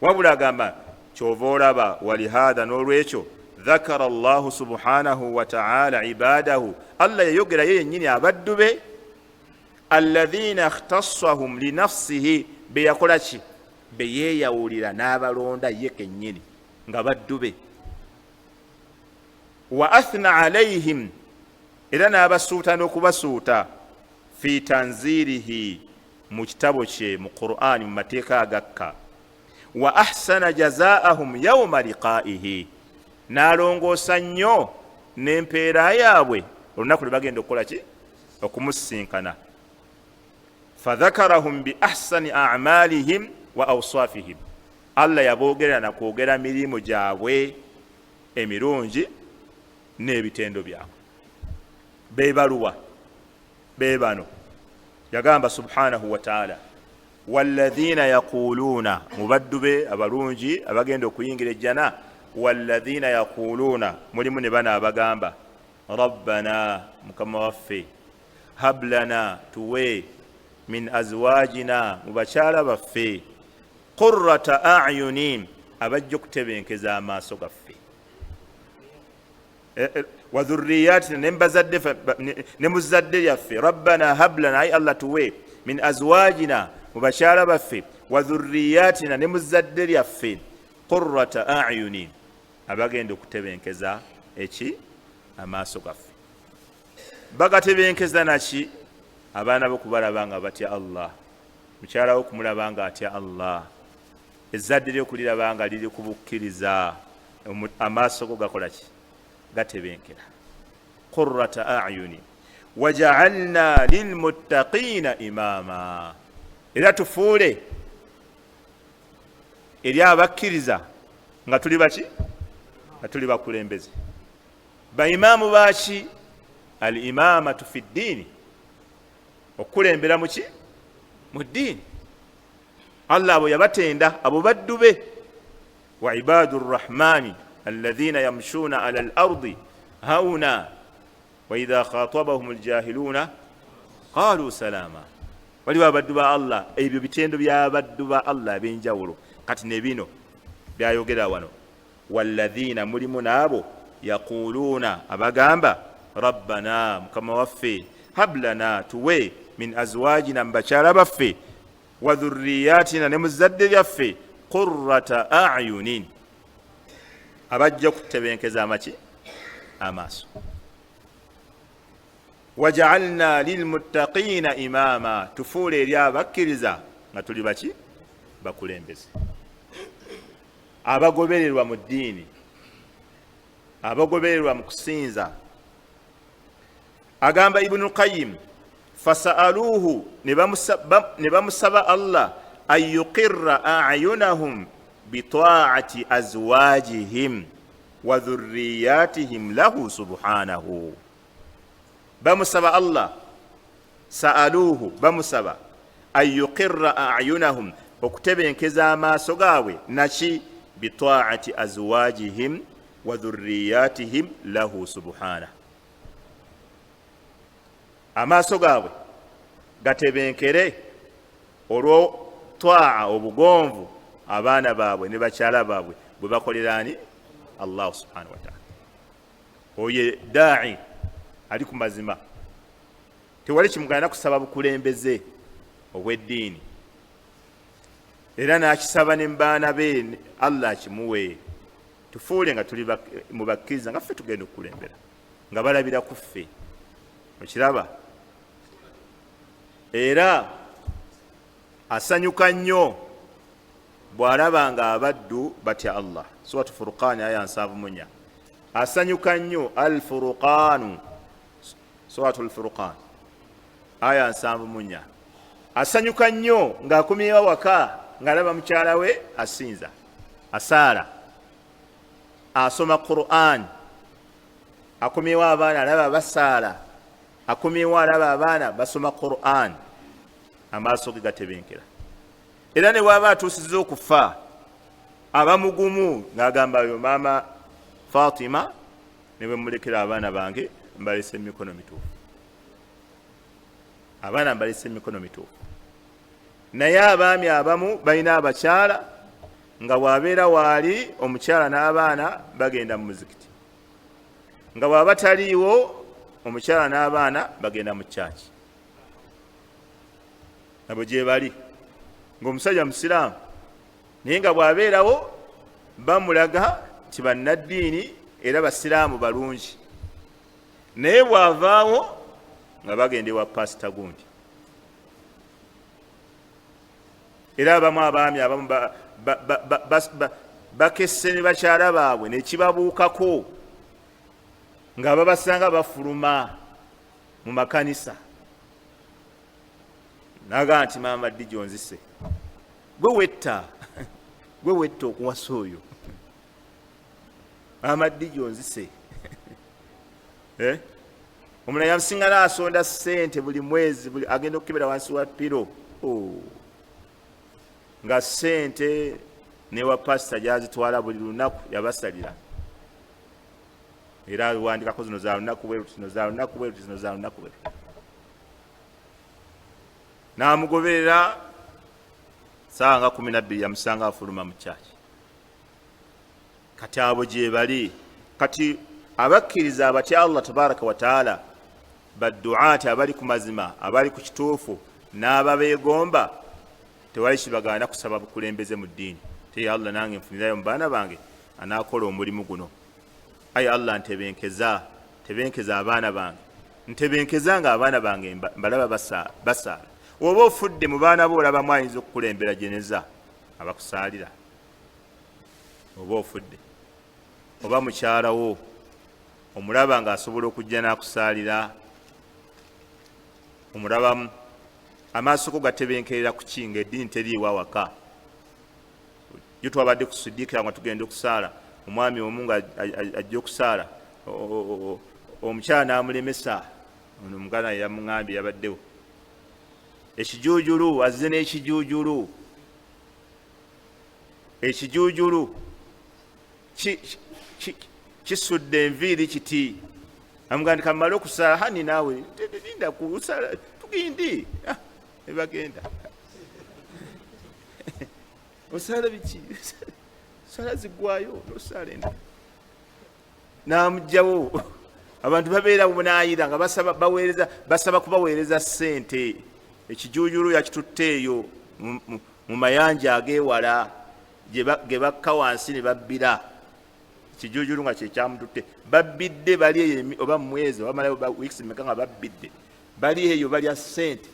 wabula agamba kyova olaba. Walihaadha, n'olwekyo dhakara Allahu subhanahu wa ta'ala ibadahu, Allah yayogera ye yennyini abaddu be, alladhina ikhtassahum linafsihi, be yakola ki? Be yeeyawulira n'abalonda ye kennyini nga baddu be. Wa athna alayhim, era n'abasuuta n'okubasuuta, fi tanzilihi, mu kitabo kye mu Qur'ani, mu mateeka agakka. Wa ahsana jazaahum yawma liqaa'ihi, n'alongoosa nnyo n'empeera yaabwe olunaku lwe bagenda okukola ki? Okumusinkana. Fadhakarahum bi ahsani a'malihim wa awsafihim, Allah yaboogerera na kwogera mirimu gyabwe emirungi n'ebitendo byabwe. Beebaluwa beebano, yagamba subhanahu wa ta'ala, walladhina yaquluuna, mubaddu be abalungi abagenda okuyingira ejjana, walladhina yaquluuna, mulimu ne bana abagamba, rabbana, mukama waffe, hablana, tuwe, min azwajina, mu bakyala baffe, qurrata a'yunin, abajja okutebenkeza amaaso gaffe, wa dhurriyatina, ne muzadde lyaffe, rabbana hablana, ay Allah tuwe, min azwajina, mu bakyala baffe, wa dhurriyatina, ne muzadde lyaffe, qurrata a'yunin, abagenda okutebenkeza eki amaaso gaffe. Bagatebenkeza naki? Abaana bokubalaba nga batya Allah, mukyala wo kumulaba nga atya Allah, ezzadde lyokuliraba nga liri kubukkiriza, amaaso go gakola ki? Gatebenkera. Qurrata a'yuni waja'alna lilmuttaqiina imaama, era tufuule eri abakkiriza nga tuli baki? Nga tuli bakulembeze. Baimaamu baki? Al imamatu fi ddiini, okulembera muki? Mu ddiini. Allah abo yabatenda, abo baddu be. Wa ibaadu rrahmani alladhina yamshuuna ala al-ardi hauna wa idha khatabahum al-jahiluna qalu salama. Waliwo abaddu ba Allah, ebyo bitendo by'abaddu ba Allah ab'enjawulo. Kati ne bino byayogera wano, walladhina, mulimu n'abo yaquluuna, abagamba rabbana, mukama waffe, hablana, tuwe, min azwajina, mubakyala baffe, wa dhurriyatina, ne muzadde byaffe, qurrata a'yunin, abajja kutebenkeza amaki? Amaaso. Waja'alna lilmuttaqiina imaama, tufuule eri abakkiriza nga tuli baki? Bakulembeze. Abagobererwa mu ddiini, abagobererwa mu kusinza. Agamba Ibnul Qayyim, fasa'aluuhu, ne bamusaba Allah an yuqirra a'yunahum bita'ati azwajihim wa dhurriyatihim lahu subhanahu. Bamusaba Allah, sa'aluuhu, bamusaba an yuqirra a'yunahum, okutebenkeza amaaso gaabwe naki? Bita'ati azwajihim wa dhurriyatihim lahu subhanahu. Amaaso gaabwe gatebenkere olwo twaa, obugonvu abaana baabwe ne bakyala baabwe bwe bakolerani? Allah subhanahu wa ta'ala. Oye da'i ali ku mazima, tewali kimugana kusaba bukulembeze obw'eddiini, era n'akisaba ne mubaana be Allah kimuwe. Tufuule nga tuli mu bakkiriza nga ffe tugenda okukulembera, nga balabira ku ffe. Okiraba? Era asanyuka nnyo bw'alaba nga abaddu batya Allah. Suratu Furqan aya 74. Asanyuka nnyo, al-Furqanu, Suratu al-Furqan aya 74. Asanyuka nnyo ng'akumyewa waka ng'alaba mukyala we asinza, asaala, asoma Qur'an, akumyewa abaana alaba basaala, akumyewa alaba abaana basoma Qur'an, amaaso ge gatebenkera. Era ne bw'aba atuusizza okufa, abamugumu ng'agamba yo maama Fatima ne bwe mulekera abaana bange mbalese emikono mituufu, abaana mbalese emikono mituufu. Naye abaami abamu balina abakyala nga bw'abeera waali omukyala n'abaana bagenda mu muzikiti, nga bw'aba taliiwo omukyala n'abaana bagenda mu kyaki. Nabo gye bali, ng'omusajja musiraamu, naye nga bw'abeerawo bamulaga nti bannaddiini era basiraamu balungi, naye bw'avaawo nga bagenda ewa pasita gundi. Era abamu abaami abamu bakesse ne bakyala baabwe nekibabuukako nga babasanga bafuluma mu makanisa, naga nti maama ddi gyonzise, gwe wetta gwe wetta okuwasa oyo, maama ddi gyonzise. Omulala yamusinga n'asonda ssente buli mwezi, buli agenda okukebera wansi wa piro, nga ssente newa pasita gyazitwala buli lunaku yabasalira, era wandikako zino za lunaku bwe luti, zino za lunaku bwe luti, zino za lunaku bwe luti. N'amugoberera ssaawa nga 12 yamusanga afuluma mu kyaki. Kati abo gye bali. Kati abakkiriza abatya Allah tabaraka wa taala, badduaati abali ku mazima, abali ku kituufu, n'ababeegomba, tewali kibagaana kusaba bukulembeze mu ddiini. Te Allah nange nfunirayo mu baana bange anaakola omulimu guno. Ayi Allah, ntebenkeza abaana bange, ntebenkeza nga abaana bange mbalaba basaala. Oba ofudde mu baana bo olabamu ayinza okukulembera jeneza abakusaalira. Oba ofudde oba mukyala wo omulaba nga asobola okujja n'akusaalira, omulabamu amaaso go gatebenkerera ku kinga eddiini teriiwa waka. Yo twabadde kusiddikira nga tugenda okusaala, omwami omu nga ajja okusaala, omukyala n'amulemesa. Ono omuganda yamuŋambye, yabaddewo ekijuujulu, azze n'ekijuujulu. Ekijuujulu kisudde enviiri kiti. Amugandi kamale okusaala, hani naawe linda kusaala tugindi. Ebagenda osaala biki? Saala ziggwayo nosaala enda. N'amugjawo. Abantu babeera bunaayira nga basaba kubaweereza ssente. Ekijuujulu yakitutteeyo mu mayanja ageewala ge bakka wansi ne babbira. Ekijuujulu nga kyekyamututte. Babbidde bali eyo oba mwezi oba malayo wiikisi meka nga babbidde. Bali eyo balya ssente.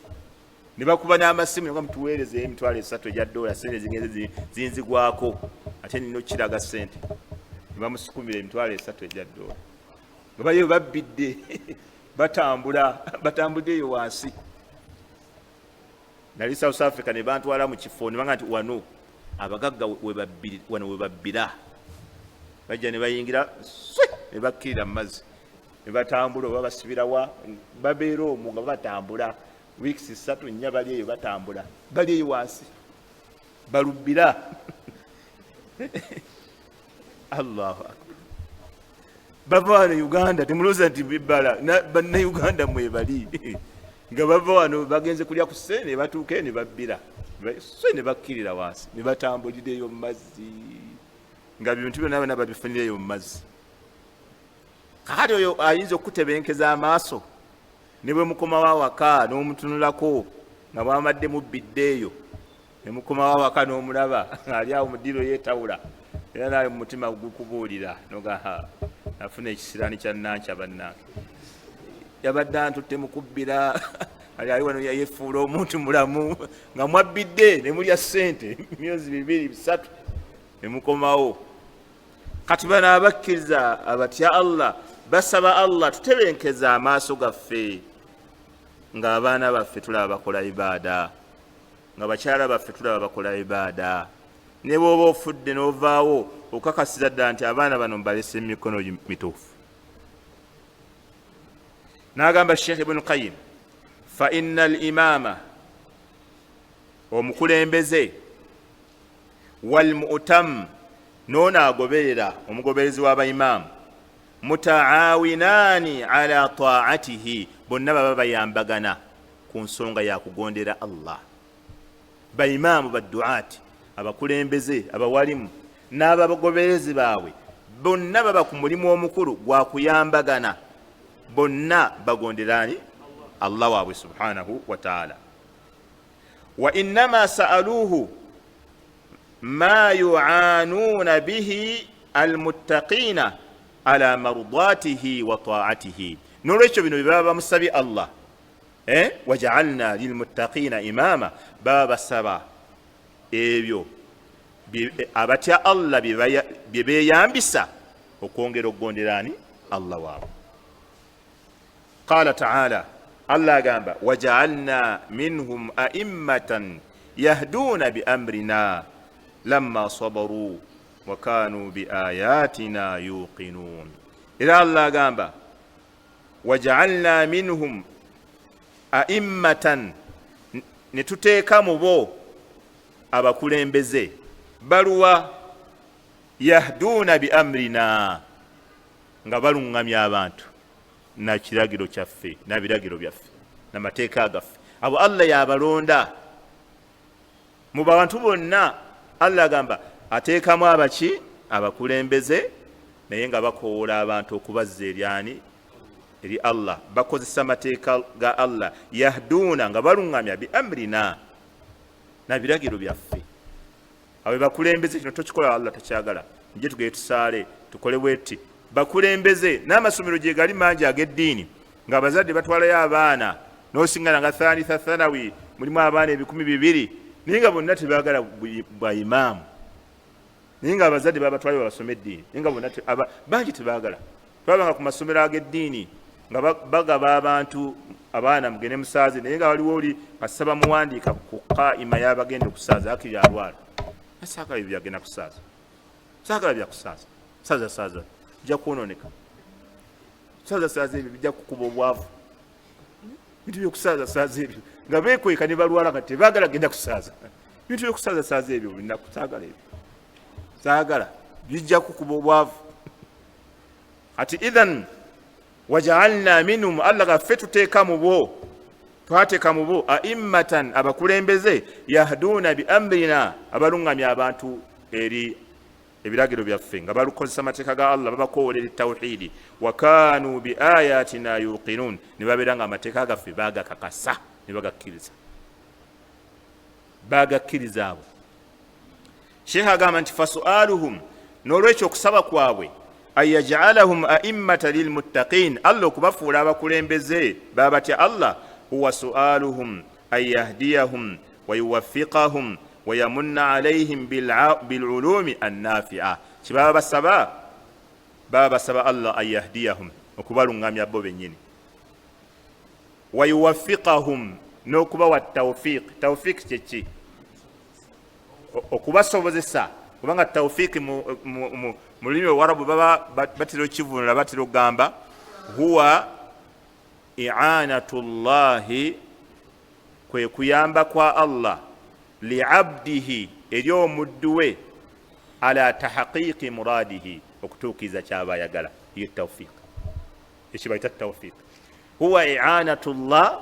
Ne bakuba n'amasimu nga mutuweereze emitwalo 3 egya dola, ssente zigenze zinzigwako. Ate nina okiraga ssente. Ne bamusukumira emitwalo 3 egya dola. Nga bali eyo babbidde. Batambudde eyo wansi. Nali South Africa ne bantwala mu kifo ne banga nti wano abagagga wano we babbira. Bajja ne bayingira ne bakkirira mu mazzi. Ne batambula oba basibira wa babeera omwo nga batambula. Wiikisi 3 nnya bali eyo batambula. Bali eyo wansi. Balubbira. Allahu akbar. Bava wano Uganda temulooza nti bibbala. Bannayuganda mwebali. Nga bava wano bagenze kulya ku ssente ne batuuka ne babbira. Ne bakkirira wansi. Ne batambulira mu mazzi. Nga bintu byonna bana babifunira mu mazzi. Kakati oyo ayinza okutebenkeza amaaso. Ne bwe mukoma wawaka n'omutunulako nga bwamadde mubbidde eyo. Ne mukoma wawaka n'omulaba ali awo mu ddiro yeetawula. Era naye mu mutima gukubuulira noga afuna ekisiraani kya Nankya bannange. Yabadde antutte mukubbira ali wano yefuula omuntu mulamu nga mwabbidde ne mulya ssente myezi 2-3 ne mukomawo. Kati bano abakkiriza abatya Allah basaba Allah tutebenkeza amaaso gaffe nga abaana baffe tulaba bakola ibaada, nga bakyala baffe tulaba bakola ibaada. Ne bw'oba ofudde n'ovaawo okakasiza ddala nti abaana bano mbalese emikono mituufu. N'agamba Sheikh Ibn Qayyim, fa inna al-imama, omukulembeze, wal mu'tam, n'ono agoberera omugoberezi w'abaimaamu, mutaawinaani ala taa'atihi, bonna baba bayambagana ku nsonga ya kugondera Allah. Baimaamu badduaati, abakulembeze, abawalimu n'abagoberezi baabwe bonna baba ku mulimu omukulu gwa kuyambagana. Bonna bagonderani Allah waabwe subhanahu wa ta'ala. Wa innama sa'aluhu ma yu'anuuna bihi almuttaqina ala mardatihi wa ta'atihi. Nolwekyo bino baba bamusabye Allah, waja'alna lilmuttaqina imama, baba basaba ebyo abatya Allah bye beeyambisa okwongera okugonderani Allah waabwe. Qala ta'ala, Allah agamba waja'alna minhum a'immatan yahduna bi amrina lamma sabaru wa kanu bi ayatina yuqinun. Era Allah agamba waja'alna minhum a'immatan, ne tuteeka mu bo abakulembeze baluwa yahduna bi amrina, nga balungamya abantu na kiragiro kyaffe na biragiro byaffe na mateeka gaffe. Abo Allah yabalonda mu bantu bonna. Allah agamba ateekamu abaki abakulembeze, naye nga bakoola abantu okubazza eri Allah, bakozesa mateeka ga Allah. Yahduna, nga balungamya bi amrina, na biragiro byaffe. Abo bakulembeze, kino tokikola Allah takyagala. nje tugende tusaale tukole bweti. Bakulembeze n'amasomero gye gali mangi ag'eddiini ng'abazadde batwalayo abaana n'osingana nga thalitha thanawi mulimu abaana 200 naye nga bonna tebaagala bwa imaamu, naye nga abazadde babatwalayo babasome eddiini, naye nga bonna bangi tebaagala. Twabanga ku masomero ag'eddiini nga bagaba abantu abaana mugende musaaze, naye nga waliwo oli asaba muwandiika ku qaima y'abagenda okusaaza akiri alwala. Saagala ebyo byagenda kusaaza, saagala bya kusaaza, saaza bijja kwonooneka, saaza ebyo bijja kukuba obwavu, bintu byokusaaza ebyo nga beekweka ne balwala nga tebaagala genda kusaaza. Bintu byokusaaza ebyo olina kusaagala ebyo, saagala bijja kukuba obwavu. Ati idhan wajaalna minhum, Allah gaffe tuteeka mu bo, twateeka mu bo aimmatan, abakulembeze, yahduuna bi amrina, abalungamya abantu eri ebiragiro byaffe, nga balukozesa amateeka ga Allah, babakoolera tawhidi. Wa kaanu bi ayatina yuqinun, ne babeera nga amateeka gaffe bagakakasa ne bagakkiriza, bagakkiriza abo. Sheikh agamba nti fasualuhum, n'olwekyo okusaba kwabwe ayaj'alahum a'immata lilmuttaqin, Allah okubafuula abakulembeze babatya Allah, huwa sualuhum ayahdiyahum wa yuwaffiqahum wa yamunna alayhim bilulumi annafi'a. Kibaba basaba Allah ayahdiyahum, okubalungamya bo bennyini, wa yuwaffiqahum, n'okubawa tawfiq. Tawfiq kyeki? Okubasobozesa, kubanga tawfiq mu lulimi Olwarabu baba batera okivunula, batera okugamba huwa i'anatullahi, kwe kuyamba kwa Allah, li'abdihi, eri omuddu we, ala tahqiqi muradihi, okutuukiza kyaba ayagala. Iyo tawfiq, ekyo bayita tawfiq. Huwa i'anatullah,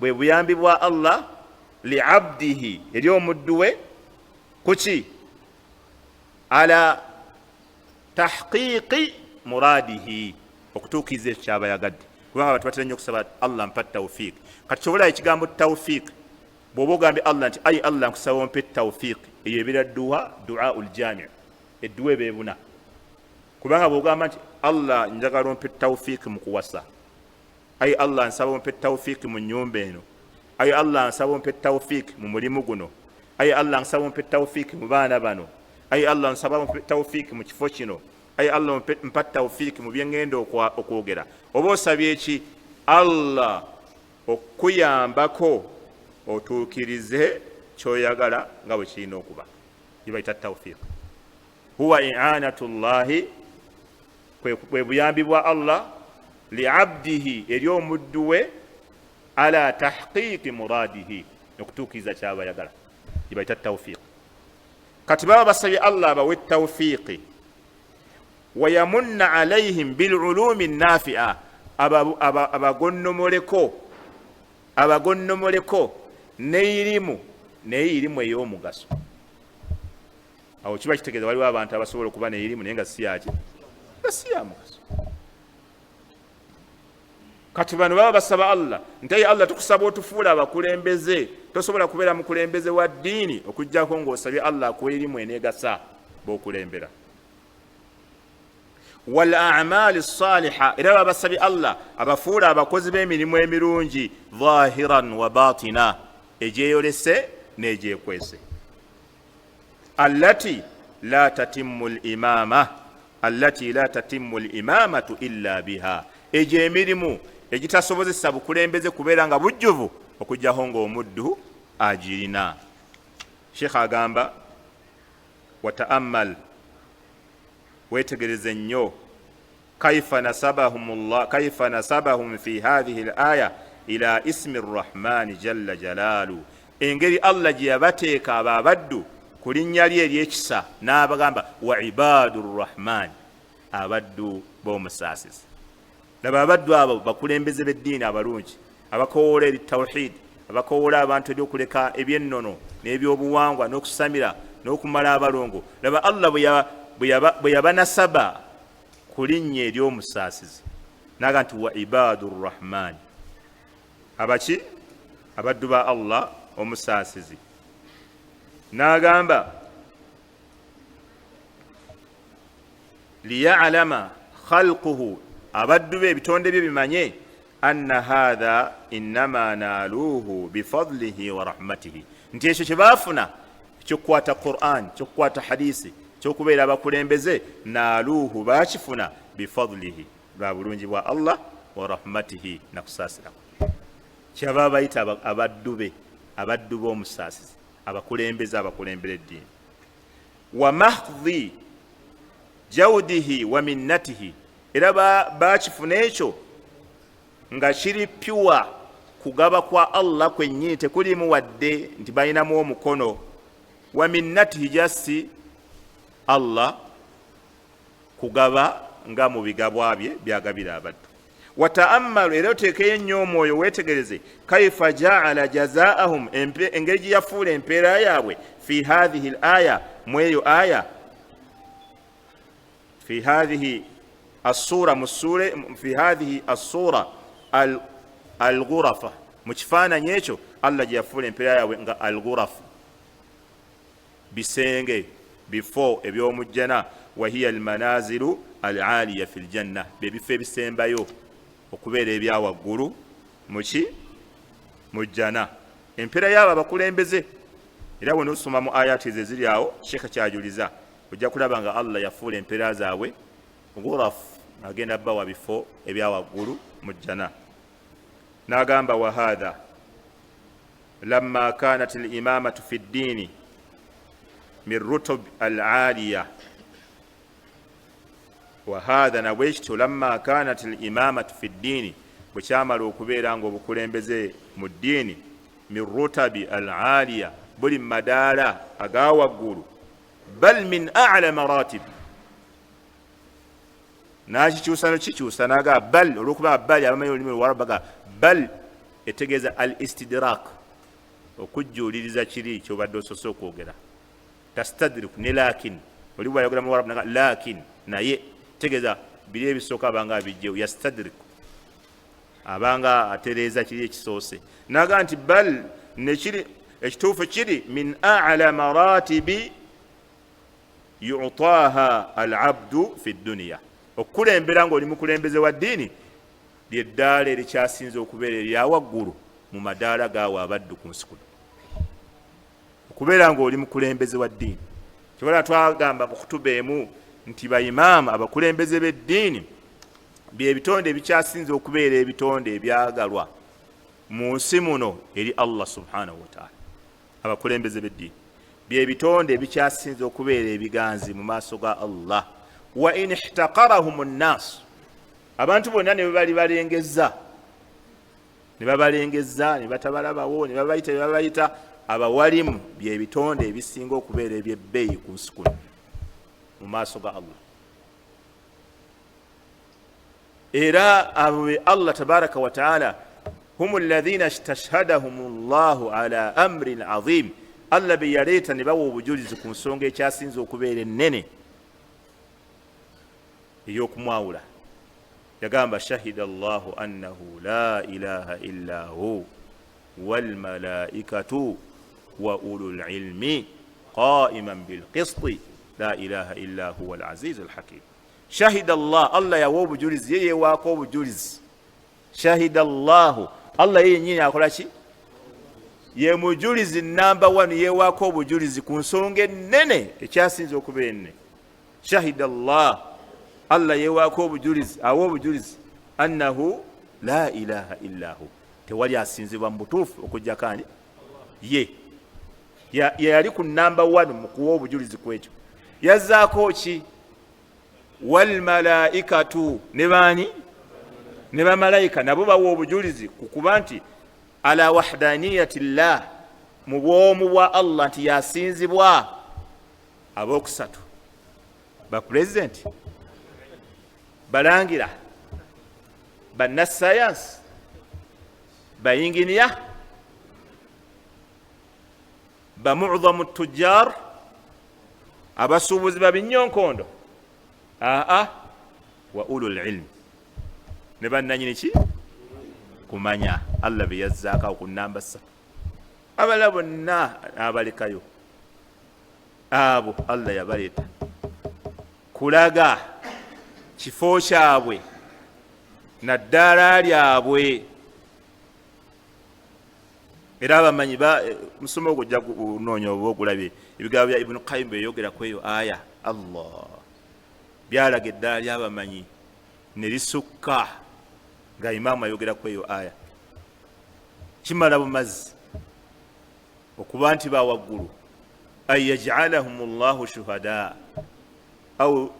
bwe buyambi bwa Allah, li'abdihi, eri omuddu we, kuki? Ala tahqiqi muradihi, okutuukiza ekyo kyaba yagadde. Kubanga abantu batera nnyo okusaba Allah mpa tawfiq. Kati kyobulayo ekigambo tawfiq, bw'oba ogambye Allah nti ayi Allah nkusaba ompe tawfiq, eyo ebeera du'aul jami', edduwa ebeebuna. Kubanga bw'ogamba nti Allah njagala ompe tawfiq mu kuwasa, ayi Allah nsaba ompe tawfiq mu nnyumba eno, ayi Allah nsaba ompe tawfiq mu mulimu guno, ayi Allah nsaba ompe tawfiq mu baana bano, ayi Allah nsaba ompe tawfiq mu kifo kino, ayi Allah mpa tawfiq mu byengenda okwogera. Oba osabye eki? Allah okuyambako otuukirize kyoyagala nga bwe kirina okuba. Yibayita tawfiq. Huwa i'anatullahi, kwe buyambi bwa Allah, li'abdihi, eri omuddu we, ala tahqiqi muradihi, okutuukiriza kyaba yagala. Yibayita tawfiq. Kati baba basabye Allah abawe tawfiqi, wa yamunna alayhim bilulumi nafi'a, abagonnomoleko neirimu ey'omugaso. Awo kiba kitegeeza waliwo abantu abasobola okuba neirimu naye nga si ya mugaso. Kati bano baba basaba Allah nti ayi Allah tukusaba otufuula abakulembeze, tosobola kubeera mukulembeze wa ddiini okujjako ng'osabye Allah akuwa erimu eneegasa b'okulembera. Wal a'maali saliha, era baba basabye Allah abafuula abakozi b'emirimu emirungi, zahiran wa batina, egyeyolese n'egyekwese. Allati la tatimmu al-imamatu illa biha, egyo emirimu egitasobozesa bukulembeze kubeera nga bujjuvu okujjaho ng'omuddu agirina. Sheikh agamba wata'ammal, wetegereze nnyo, kaifa nasabahum fi hadhihi al-aya ila ismi ar-rahmani jalla jalalu, engeri Allah gye yabateeka ababaddu ku linnya lye ery'ekisa, n'abagamba wa ibadur rahman, abaddu b'omusaasizi. Laba abaddu abo bakulembeze b'eddiini abalungi, abakowoola eri tawhid, abakowoola abantu eri okuleka ebyennono n'ebyobuwangwa n'okusamira n'okumala abalongo. Laba Allah bwe yabanasaba ku linnya ery'omusaasizi naga nti wa ibadur rahman, abaki? Abaddu ba Allah omusaasizi. N'agamba liya'lama khalquhu abaddu be ebitonde bye bimanye anna hadha innama naluhu bifadlihi wa rahmatihi nti ekyo kye baafuna ekyokukwata Qur'an ekyokukwata hadisi ekyokubeera abakulembeze naluhu bakifuna bifadlihi lwa bulungi bwa Allah wa rahmatihi nakusaasira kyaba bayita abaddu b'omusaasizi abakulembeze abakulembera eddiini wa mahdhi jawdihi wa minnatihi era bakifuna ekyo nga kiri pyuwa kugaba kwa Allah kwennyini tekulimu wadde nti balinamu omukono wa minnatihi jasi Allah kugaba nga mu bigabwa bye byagabira abaddu wataammalu era oteekeyo ennyo omwoyo weetegereze kaifa jaala jazaahum engeri gye yafuula empeera yaabwe fi hadhihi al-aya mweyo aya fi hadhihi as-sura musure fi hadhihi as-sura al-ghurafa mu kifaananyi ekyo Allah gye yafuula empeera yaabwe nga al-ghurafa bisenge bifo eby'omujjana wa hiya al-manazilu al-aliya fi al-janna bebifo ebisembayo okubeera ebyawaggulu muki mujjana empeera yaabo abakulembeze era bwe nosoma mu ayati ze ziri awo sheekha kyajuliza ojja kulaba nga Allah yafuula empeera zaabwe ghuraf agenda bawa bifo ebyawaggulu mujjana n'agamba wa hadha lamma kanat al-imamatu fi ddini min rutub al-aliya وهذا نبويشتو لما كانت الإمامة في الدين بشامل وكبيرا وبكولين mu ddiini min rutabi al-aliya buli madaala agawaggulu bal min a'la maratib nakikyusa nokikyusa naga bal olwokuba bal abamanyi olulimi olwarabaga bal etegeeza al istidrak okujjuuliriza kiri kyobadde osoose okwogera tastadrik ne lakin oli bwayogera mu warabu naga lakin naye tegeeza biri ebisooka abanga abijjewo yastadrik abanga atereeza kiri ekisoose naga nti bal nekiri ekituufu kiri min a'la maratibi yu'taha al-abdu fi dunya okulembera ng'oli mukulembeze wa ddiini lyeddaala erikyasinza okubeera eryawaggulu mu madaala gaawe abaddu ku nsi kuno okubeera ng'oli mukulembeze wa ddiini kibala twagamba mu kutuba emu nti bayimaamu abakulembeze b'eddiini byebitonde ebikyasinza okubeera ebitonde ebyagalwa mu nsi muno eri Allah subhanahu wa ta'ala abakulembeze b'eddiini byebitonde ebikyasinza okubeera ebiganzi mu maaso ga Allah wa in ihtaqarahum an-nas abantu bonna ne babalengezza ne batabalabawo ne babayita abawalimu byebitonde ebisinga okubeera ebyebbeeyi ku nsi kuno mu maaso ga Allah era abo Allah tabaraka wa ta'ala hum alladhina istashhadahum Allah ala amrin azim Allah be yaleeta ne bawa obujulizi ku nsonga ekyasinza okubeera ennene eyokumwawula yagamba shahida Allahu annahu la ilaha illa hu wal malaikatu wa ulul ilmi qa'iman bil qisti la ilaha illa huwa al aziz al hakim shahida Allah yawa obujulizi yeye waako obujulizi shahida Allah yeye nyini akola ki ye mujulizi namba 1 ye waako obujulizi ku nsonga ennene ekyasinza okubeera ennene shahida Allah ye waako obujulizi awa obujulizi annahu la ilaha illa hu tewali asinzibwa mu butuufu okujja kandi ye yali ku namba 1 mu kuwa obujulizi kwekyo yazzaako ki wal malaikatu ne baani ne bamalayika nabo bawa obujulizi kukuba nti ala wahdaniyati llah mu bwomu bwa Allah nti yasinzibwa abokusatu ba president balangira bannasayansi bayinginiya bamu'dhamu tujjar abasuubuzi babinyonkondo wa ulul ilmi ne bannanyini ki kumanya Allah be yazzaako ku namba 3 abala bonna abalekayo abo Allah yabaleeta kulaga kifo kyabwe naddaala lyabwe. Era abamanyi musomo ogujja kunoonya oba ogulabye ebigambo bya Ibn Qayyim byeyogera ku eyo aya, Allah byalaga eddaala ly'abamanyi ne lisukka nga imaamu ayogera ku eyo aya. Kimala bumazzi okuba nti bawaggulu an yaj'alahum llahu shuhada au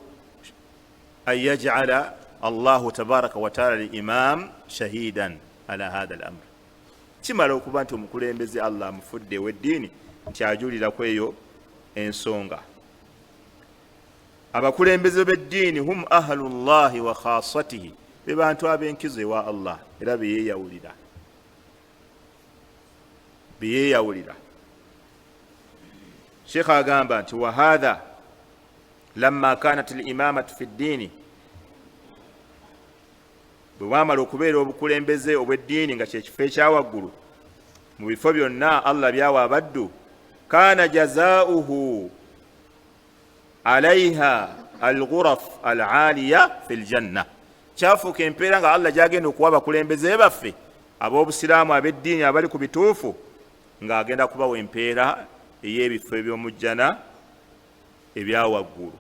an yaj'ala allahu tabaraka wa taala liimam shahidan ala hadha al-amr. Kimala okuba nti omukulembeze Allah amufudde w'eddiini nti ajulira ku eyo ensonga. Abakulembeze b'eddiini hum ahlullahi wa khassatihi, be bantu ab'enkizo ewa Allah era beyeeyawulira. Sheikh agamba nti wa hadha lamma kanat al-imamatu fi ddiini, bwe bwamala okubeera obukulembeze obw'eddiini nga kyekifo ekyawaggulu mu bifo byonna Allah byawa abaddu, kana jazaa'uhu alaiha al-ghuraf al-aliya fi l-janna, kyafuuka empeera nga Allah gyagenda okuwa abakulembeze baffe ab'obusiraamu ab'eddiini abali ku bituufu, ng'agenda kubawa empeera ey'ebifo eby'omujjana ebyawaggulu.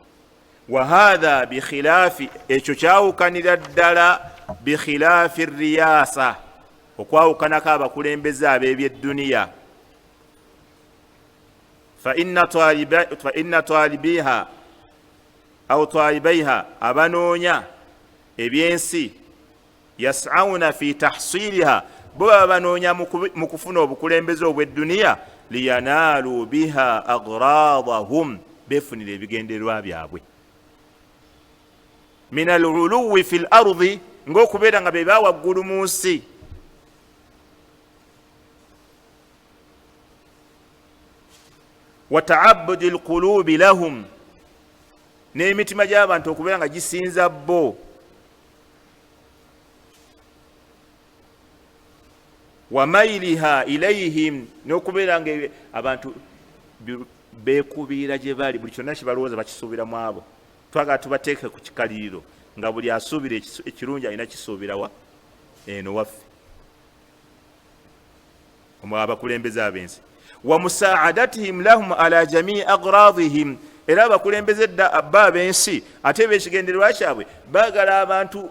Wa hadha bikhilaafi, ekyo kyawukanira ddala bikhilaafi riyasa, okwawukanako abakulembeze ab'ebyedduniya. fa inna talibiha au talibaiha, abanoonya ebyensi, yas'auna fi tahsiliha, bo baba banoonya mu kufuna obukulembeze obw'edduniya, liyanaalu biha agradahum, befunira ebigendererwa byabwe, min al-uluwi fi l-ardi, ng'okubeera nga be bawaggulu mu nsi. wa ta'abbudi l-qulubi lahum, n'emitima gy'abantu okubeera nga gisinza bo. wa mailiha ilayhim, n'okubeera nga abantu beekubiira gye bali, buli kyonna kibalowooza bakisuubira mu abo. Twagala tubateeke ku kikaliriro nga buli asuubira ekirungi alina kisuubira wa eno waffe, abakulembeze ab'ensi. wa musaadatihim lahum ala jamii agradihim, era abakulembeze abba ab'ensi ate bekigendererwa kyabwe baagala abantu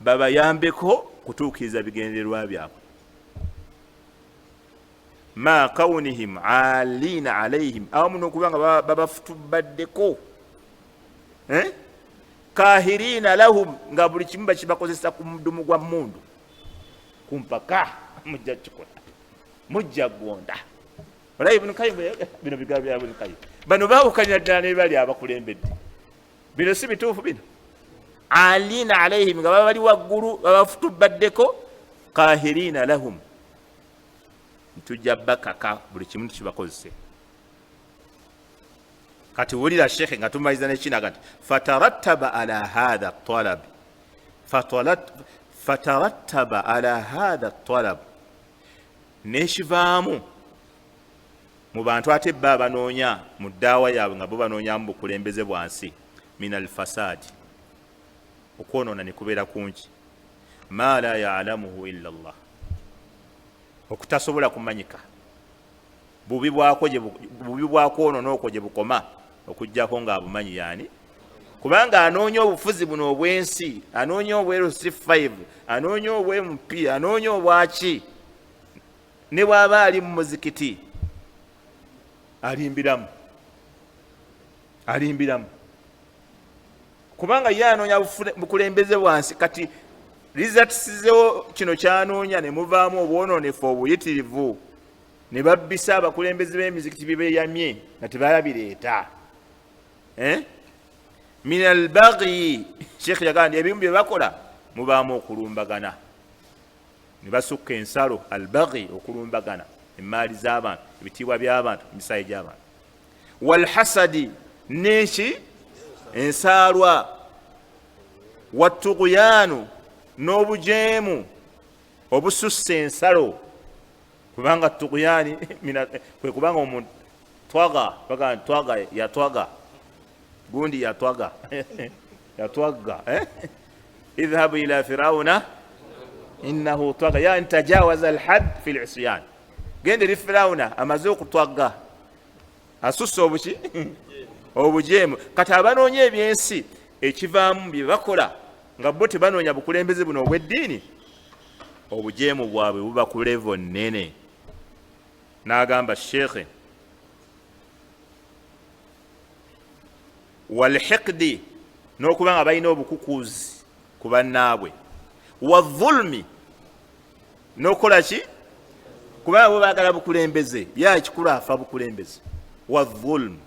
babayambeko kutuukiriza bigendererwa byabwe. ma kaunihim alina alaihim, awamu n'okubanga babafutubaddeko, kahirina lahum, nga buli kimu bakibakozesa ku mudumu gwa mundu, kumpaka mujja kikola, mujja gonda. Wala Ibn Qayyim bino bigambo bya Ibn Qayyim, bano baawukanya ddala ne bali abakulembedde. Bino si bituufu bino. Alina alaihim, nga baba bali waggulu babafutubaddeko, kahirina lahum, ntujja bakaka buli kimu kibakozese. Kati wulira Sheikh nga tumaliza n'ekinaga nti fatarattaba ala hadha at-talab, fatarattaba ala hadha at-talab, nekivaamu mu bantu ate bba banoonya mu ddaawa yaabwe nga bo banoonyamu bukulembeze bwansi, min al-fasadi, okwonoona ne kubeera kungi, ma la ya'lamuhu illa Allah, okutasobola kumanyika bubi bwakwonoona okwo gye bukoma, okujjako ng'abumanyi yaani, kubanga anoonya obufuzi buno obw'ensi, anoonya obw'L5, anoonya obw'MP, anoonya obwaki, ne bw'aba ali mu muzikiti alimbiramu, kubanga ye anoonya bukulembeze bwansi. Kati rizatisizewo kino kyanoonya ne muvaamu obwonoonefu obuyitirivu, ne babbisa abakulembeze b'emizikiti bye beeyamye nga tebalabireeta. min al-baghi, Sheikh yagamba ebimu bye bakola mubaamu okulumbagana, ne basukka ensalo, al-baghi, okulumbagana emaali z'abantu, ebitiibwa by'abantu, emisaayi gy'abantu. wal-hasadi, neki ensaalwa, wat-tughyaanu, n'obujeemu obusussa ensalo, kubanga tughyaani kwe kubanga omuntu twaga, bagamba twaga yatwaga, gundi yatwaga yatwagga idhhabu ila firauna innahu twaga ya ntajawaza alhad fi lisyan gende eri firauna amaze okutwagga asusse obuki obujeemu kati abanoonya ebyensi ekivaamu bye bakola nga bo tebanoonya bukulembeze buno obw'eddiini obujeemu bwabwe buba ku levo nnene n'agamba sheekhe walhiqdi n'okuba nga balina obukukuuzi ku bannaabwe wadhulmi n'okukola ki kubanga bo baagala bukulembeze byakikulu afa bukulembeze wadhulmu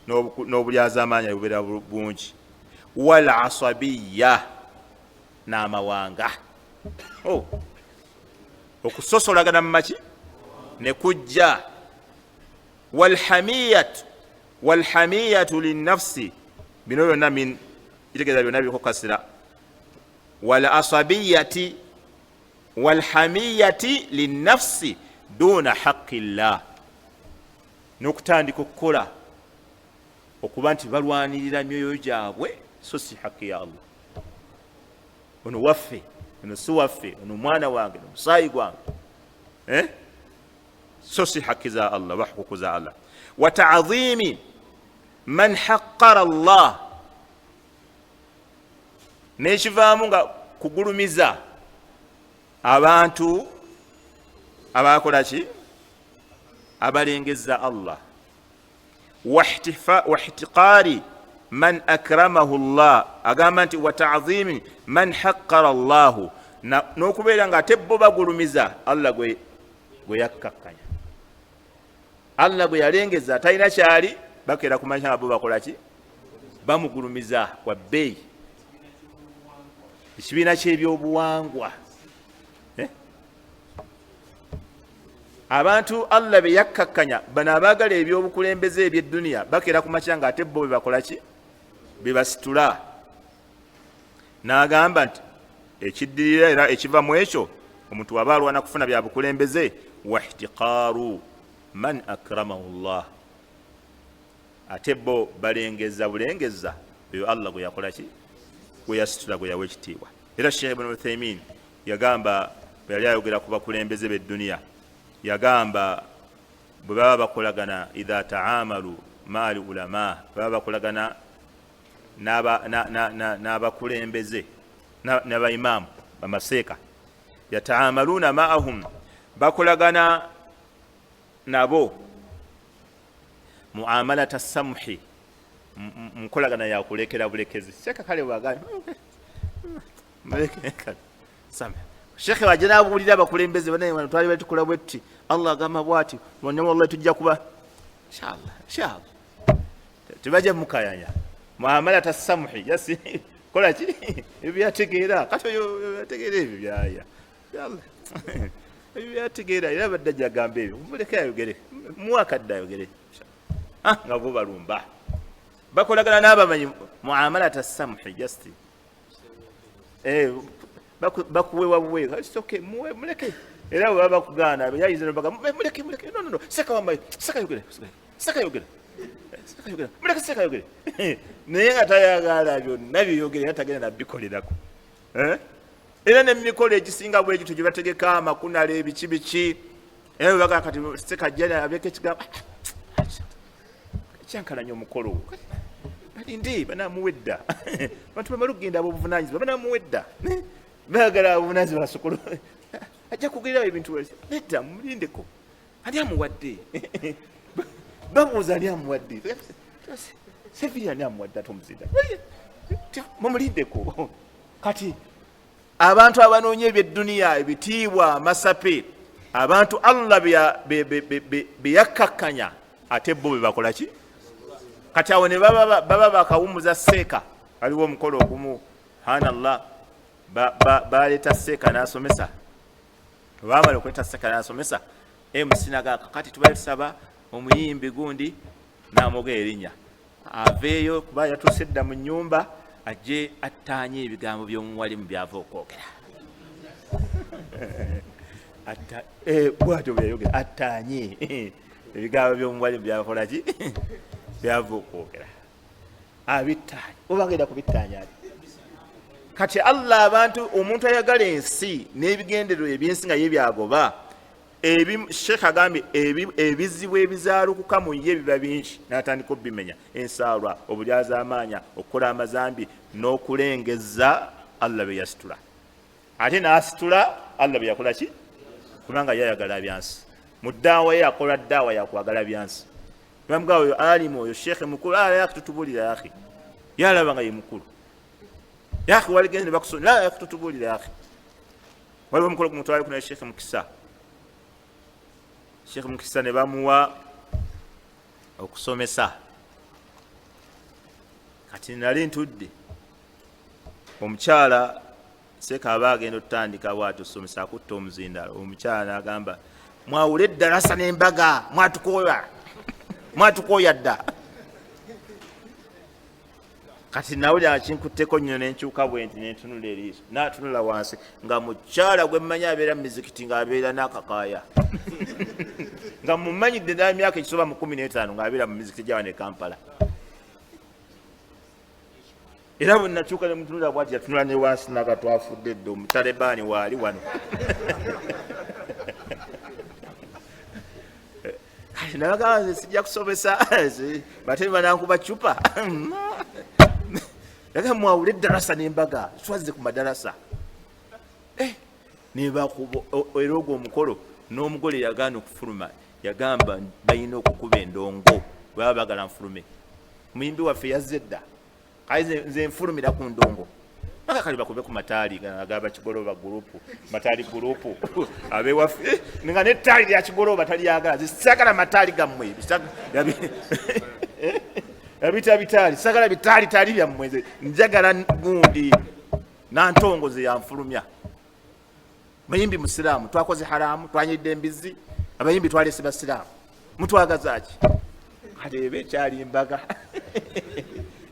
n'obulyazaamaanya bubeera bungi wal asabiya n'amawanga okusosolagana mu maki ne kujja walhamiyatu linnafsi bino byonna min itegeeza byonna biriko kasira wal asabiyati walhamiyati linnafsi duna haqqi llah n'okutandika okukola okuba nti balwanirira myoyo gyabwe so si haqqi ya allah ono waffe ono si waffe ono mwana wange ono musaayi gwange so si haqqi za allah wahuququ za allah wa ta'dhimi man haqqara allah n'ekivaamu nga kugulumiza abantu abakola ki abalengeza allah wahtiqari man akramahu llah agamba nti wa ta'dhimi man haqqara llahu n'okubeera nga ate bo bagulumiza allah gwe yakkakkanya allah gwe yalengeza talina kyali bakeera kumanya nga bo bakola ki bamugulumiza wa bbeeyi ekibiina ky'ebyobuwangwa abantu allah be yakkakkanya bano abaagala ebyobukulembeze eby'edduniya bakeera kumakya nga ate bo be bakola ki bebasitula n'agamba nti ekiddirira era ekiva mu ekyo omuntu waba alwana kufuna bya bukulembeze wahtiqaaru man akramahu llah ate bo balengeza bulengeza eyo allah gwe yakola ki gwe yasitula gwe yawa ekitiibwa era sheikh ibn uthaymin yagamba bwe yali ayogera ku bakulembeze b'edduniya yagamba bwe baba bakolagana idha taamalu maali ulama baba bakolagana n'abakulembeze n'abaimaamu bamaseeka yataamaluna maahum bakolagana nabo muamalata samhi mukolagana yakulekera bulekezi seeka kale bwagambye shekhe wajja n'abuulira abakulembeze banaye twali batukola bwetuti allah agamba bwati wanyama wallahi tujja kuba inshallah tebajja mukayanya muamalata samhi yasi kola ki ebyo byategeera kati oyo yategeera ebyo byaya ebyo byategeera era badde ajja agamba ebyo muleke ayogere muwakadde ayogere nga bo balumba bakolagana n'abamanyi muamalata samhi just bakuwewa buwe okay muleke era bwe baba kugaana yayizira baga muleke no seka wambaye seka yogere muleke seka yogere naye nga tayagala byonna byeyogere yatagenda nabikolerako era nemikolo egisinga bwe gito gye bategeka amakunala ebiki era bwe bagaa kati seka jjana abeeko ekigambo kyankalanya omukolo balindi banamuwedda bantu bamala okugenda ab'obuvunanyizibwa banamuwedda baagala ab'obuvunanyizibwa basokolo ajja kugirirawo ebintu nedda mulindeko ani amuwadde babuuza ani amuwadde seviri ani amuwadde ate omuzira mumulindeko kati abantu abanoonya eby'edduniya ebitiibwa amasape abantu allah beyakkakkanya ate bo be bakola ki kati awo ne baba bakawumuza seeka waliwo omukolo ogumu subhanallah baleeta seeka n'asomesa bamala okuleta seeka n'asomesa emusinaga kakati tubaye tusaba omuyimbi gundi n'amugera erinnya aveeyo kuba yatuuse edda mu nnyumba ajje attaanye ebigambo by'omuwalimu byava okwogera bwatyo byayogera attaanye ebigambo by'omuwalimu byakolaki byava okwogera abittaanye oba agenda kubittaanya ati kati Allah abantu omuntu ayagala ensi n'ebigendererwa ebyensi nga ye byagoba Sheikh agambye ebizibu ebizaalukuka mu ye biba bingi n'atandika obbimenya ensaalwa obulyaza amaanya okukola amazambi n'okulengeza Allah be yasitula ate n'asitula Allah be yakola ki kubanga yayagala byansi mu ddaawa ye akola ddaawa yakwagala byansi bamugamba oyo alimu oyo Sheikh mukulu yakututubulira yakhi yalaba nga ye mukulu yakhi waligende bakusonera yakututubulira yakhi waliwo omukulu kumutwale kuna Sheikh Mukisa Sheikh Mukisa ne bamuwa okusomesa kati nali ntudde omukyala sekaba agenda otandika bwatu somesa akutta omuzindalo omukyala agamba mwawule eddarasa n'embaga mwatukoya dda kati nawulira kinkutteko nnyo nenkyuka bwenti nentunula eriiso natunula wansi nga mukyala gwe mmanyi abeera mu mizikiti ng'abeera n'akakaaya nga mumanyidde ddala myaka ekisoba mu 15 ng'abeera mu mizikiti gy'awane Kampala era bwe nakyuka ne mutunula bwati yatunula ne wansi naga twafudde dde omutalebaani waali wano nabagamba nze sijja kusomesa bate banankuba cupa yaga mwawule eddarasa n'embaga twazze ku madarasa nebakuba era ogwo omukolo n'omugole yagaana okufuluma yagamba balina okukuba endongo bwaba bagala nfulume muyimbi waffe yazze dda kale nze nfulumira ku ndongo aka kali bakube ku mataali agaba kigoloba gurupu mataali gurupu abewaffe nga nettaali lya kigoloba taliyagala zisagala mataali gammwe yabita bitaali sagala bitaali taali byammwe njagala gundi nantongoze yanfulumya mayimbi musiraamu twakoze haramu twanyidde embizi abayimbi twalese basiraamu mutwagazaki kati ebe kyali mbaga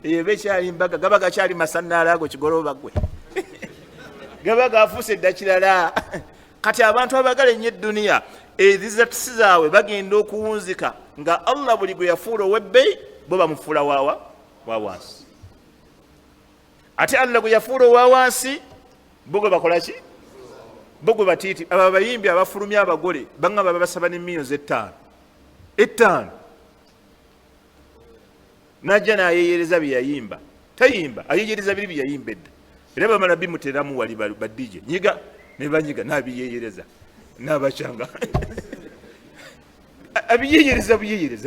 ebe kyali mbaga gabaga kyali masannalago kigoloba gwe gabaga afuuse eddakirala kati abantu abagala ennyo eduniya ezizatisi zaabwe bagenda okuwunzika nga Allah buli gwe yafuula ow'ebbeyi bo bamufuula wa wansi ate Allah gwe yafuula owa wansi bo gwe bakola ki bo gwe batiiti abo abayimbi abafulumya abagole bangamba babasaba ne millions 5 najja nayeyereza byeyayimba tayimba ayeyereza biri byeyayimba edda era bamala bimuteramu wali badije nyiga ne banyiga nabiyeyereza nabakyanga abiyeyereza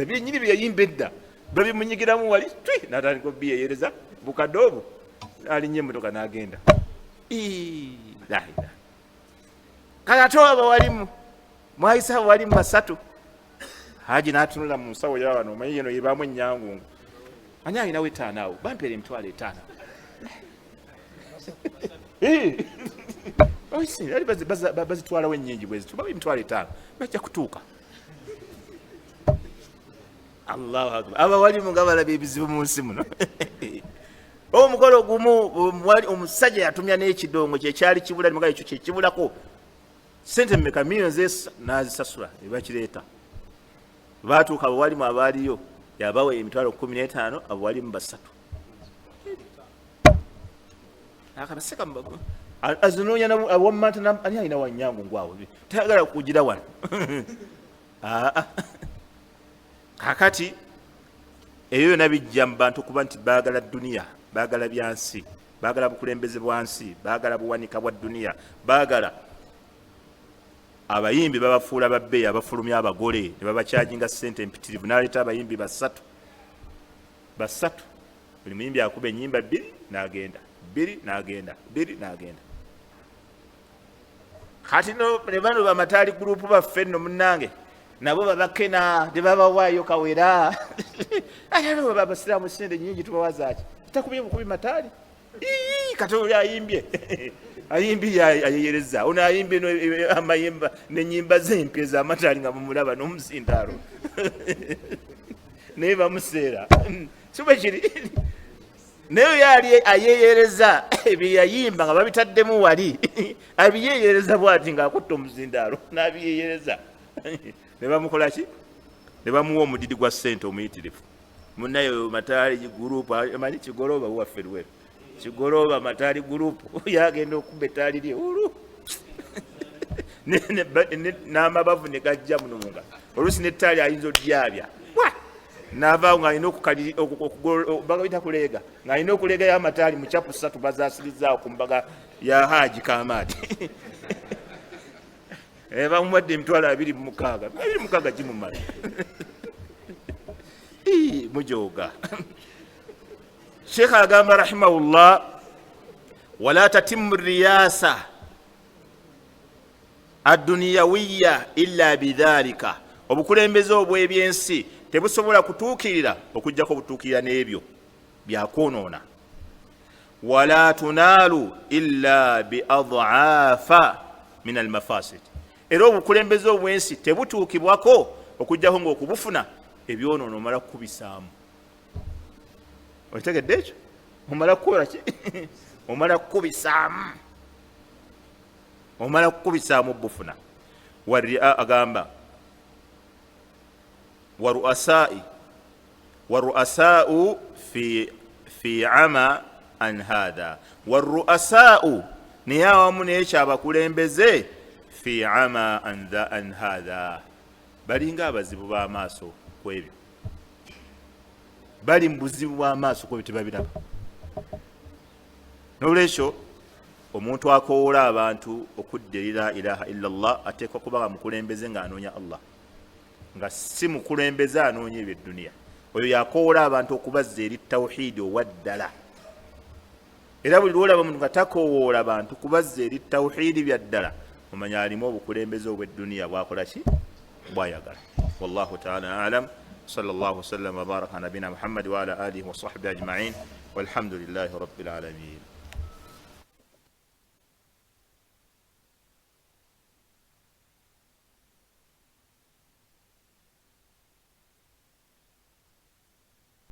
byenyini byeyayimba edda babimunyigiramu wali natandika biyeyereza bukadobo alinye emmotoka n'agenda kalato abo walimu mwayisa abo walimu basatu haji n'atunula mu nsawo yawano omanyi yeno yebamu ennyangungu ani alinawo 5 awo bampeera emitwalo 5 bazitwalawo ennyingi bwezito bawa emitwalo 5 bajja kutuuka Allahu akbar aba walimu nga balaba ebizibu mu nsi muno omukolo gumu omusajja yatumya n'ekidongo kyekyali kibula nimuga ekyo kyekibulako sente mmeka millions n'azisasula ebakireeta baatuuka abo walimu abaaliyo yabawa emitwalo 15 abo walimu basatu akabaseka azinoonya awomanta ani alina wanyangu ngwawo tayagala kugira wano kakati eyo nabijja mu bantu kuba nti baagala duniya baagala byansi baagala bukulembeze bwansi baagala buwanika bwa duniya baagala abayimbi babafuula babbeeyi abafulumya abagole ne babakyajinga ssente empitirivu n'aleeta abayimbi basatu buli muyimbi akuba ennyimba 2 n'agenda kati ne bano bamataali gurupu baffe nno munnange nabo babakena tebabawaayo kawera ate abo babasiraamu sente nyingi tubawazaaki tutakubye bukubi mataali kati oli ayimbye ayimbi ayeyereza ono ayimbye amayimba nenyimba zempya ez'amataali nga mumulaba n'omuzindaalo naye bamuseera sibe kiri naye yali ayeyereza ebyeyayimba nga babitaddemu wali abiyeyereza bwati ng'akutta omuzindaalo n'abiyeyereza ne bamukola ki ne bamuwa omudidi gwa ssente omuyitirivu munnayo mataali gurupu amanyi kigoloba waffe lweru kigolooba mataali gurupu yagenda okuba ettaali lye ulu n'amabavu ne gajja muno munga oluusi nettaali ayinza olyabya navaawo ng'alina kuleega ng'alina okuleegayo amataali mu kyapu 3 bazasirizaawo ku mbaga ya Haji Kamaadi bamuwadde emitwalo 26 gimumala mujooga. Sheikh agamba rahimahullah, wala tatimu riyasa adduniyawiya illa bidhalika, obukulembeze obw'ebyensi tebusobola kutuukirira okujjako obutuukirira n'ebyo byakwonoona. Wala tunaalu illa biadhaafa min almafasid, era obukulembeze obwensi tebutuukibwako okujjako ng'okubufuna ebyonoono omala kukubisaamu. Okitegedde ekyo? Omala kukola ki? Omala kukubisaamu, omala kukubisaamu bufuna. Agamba waruasau fi ama an hadha, waruasau naye awamu nekyo abakulembeze fi ama an hadha, balinga abazibu b'amaaso ku ebyo, bali mu buzibu bw'amaaso ku ebyo tebabiraba. N'olwekyo omuntu akoowola abantu okudda eri la ilaha illallah ateekwa kuba nga mukulembeze ng'anoonya Allah, nga si mukulembeze anoonya eby'edduniya. Oyo yakoowola abantu okubazza eri tawhidi owaddala. Era buli lwolaba omuntu nga takoowoola abantu kubazza eri tawhidi byaddala, omanya alimu obukulembeze obw'edduniya bwakola ki? Bwayagala. Wallahu ta'ala alam. Sallallahu wasallam wa baraka nabina Muhammad wa ala alihi wa sahbihi ajma'in walhamdulillahi rabbil alamin.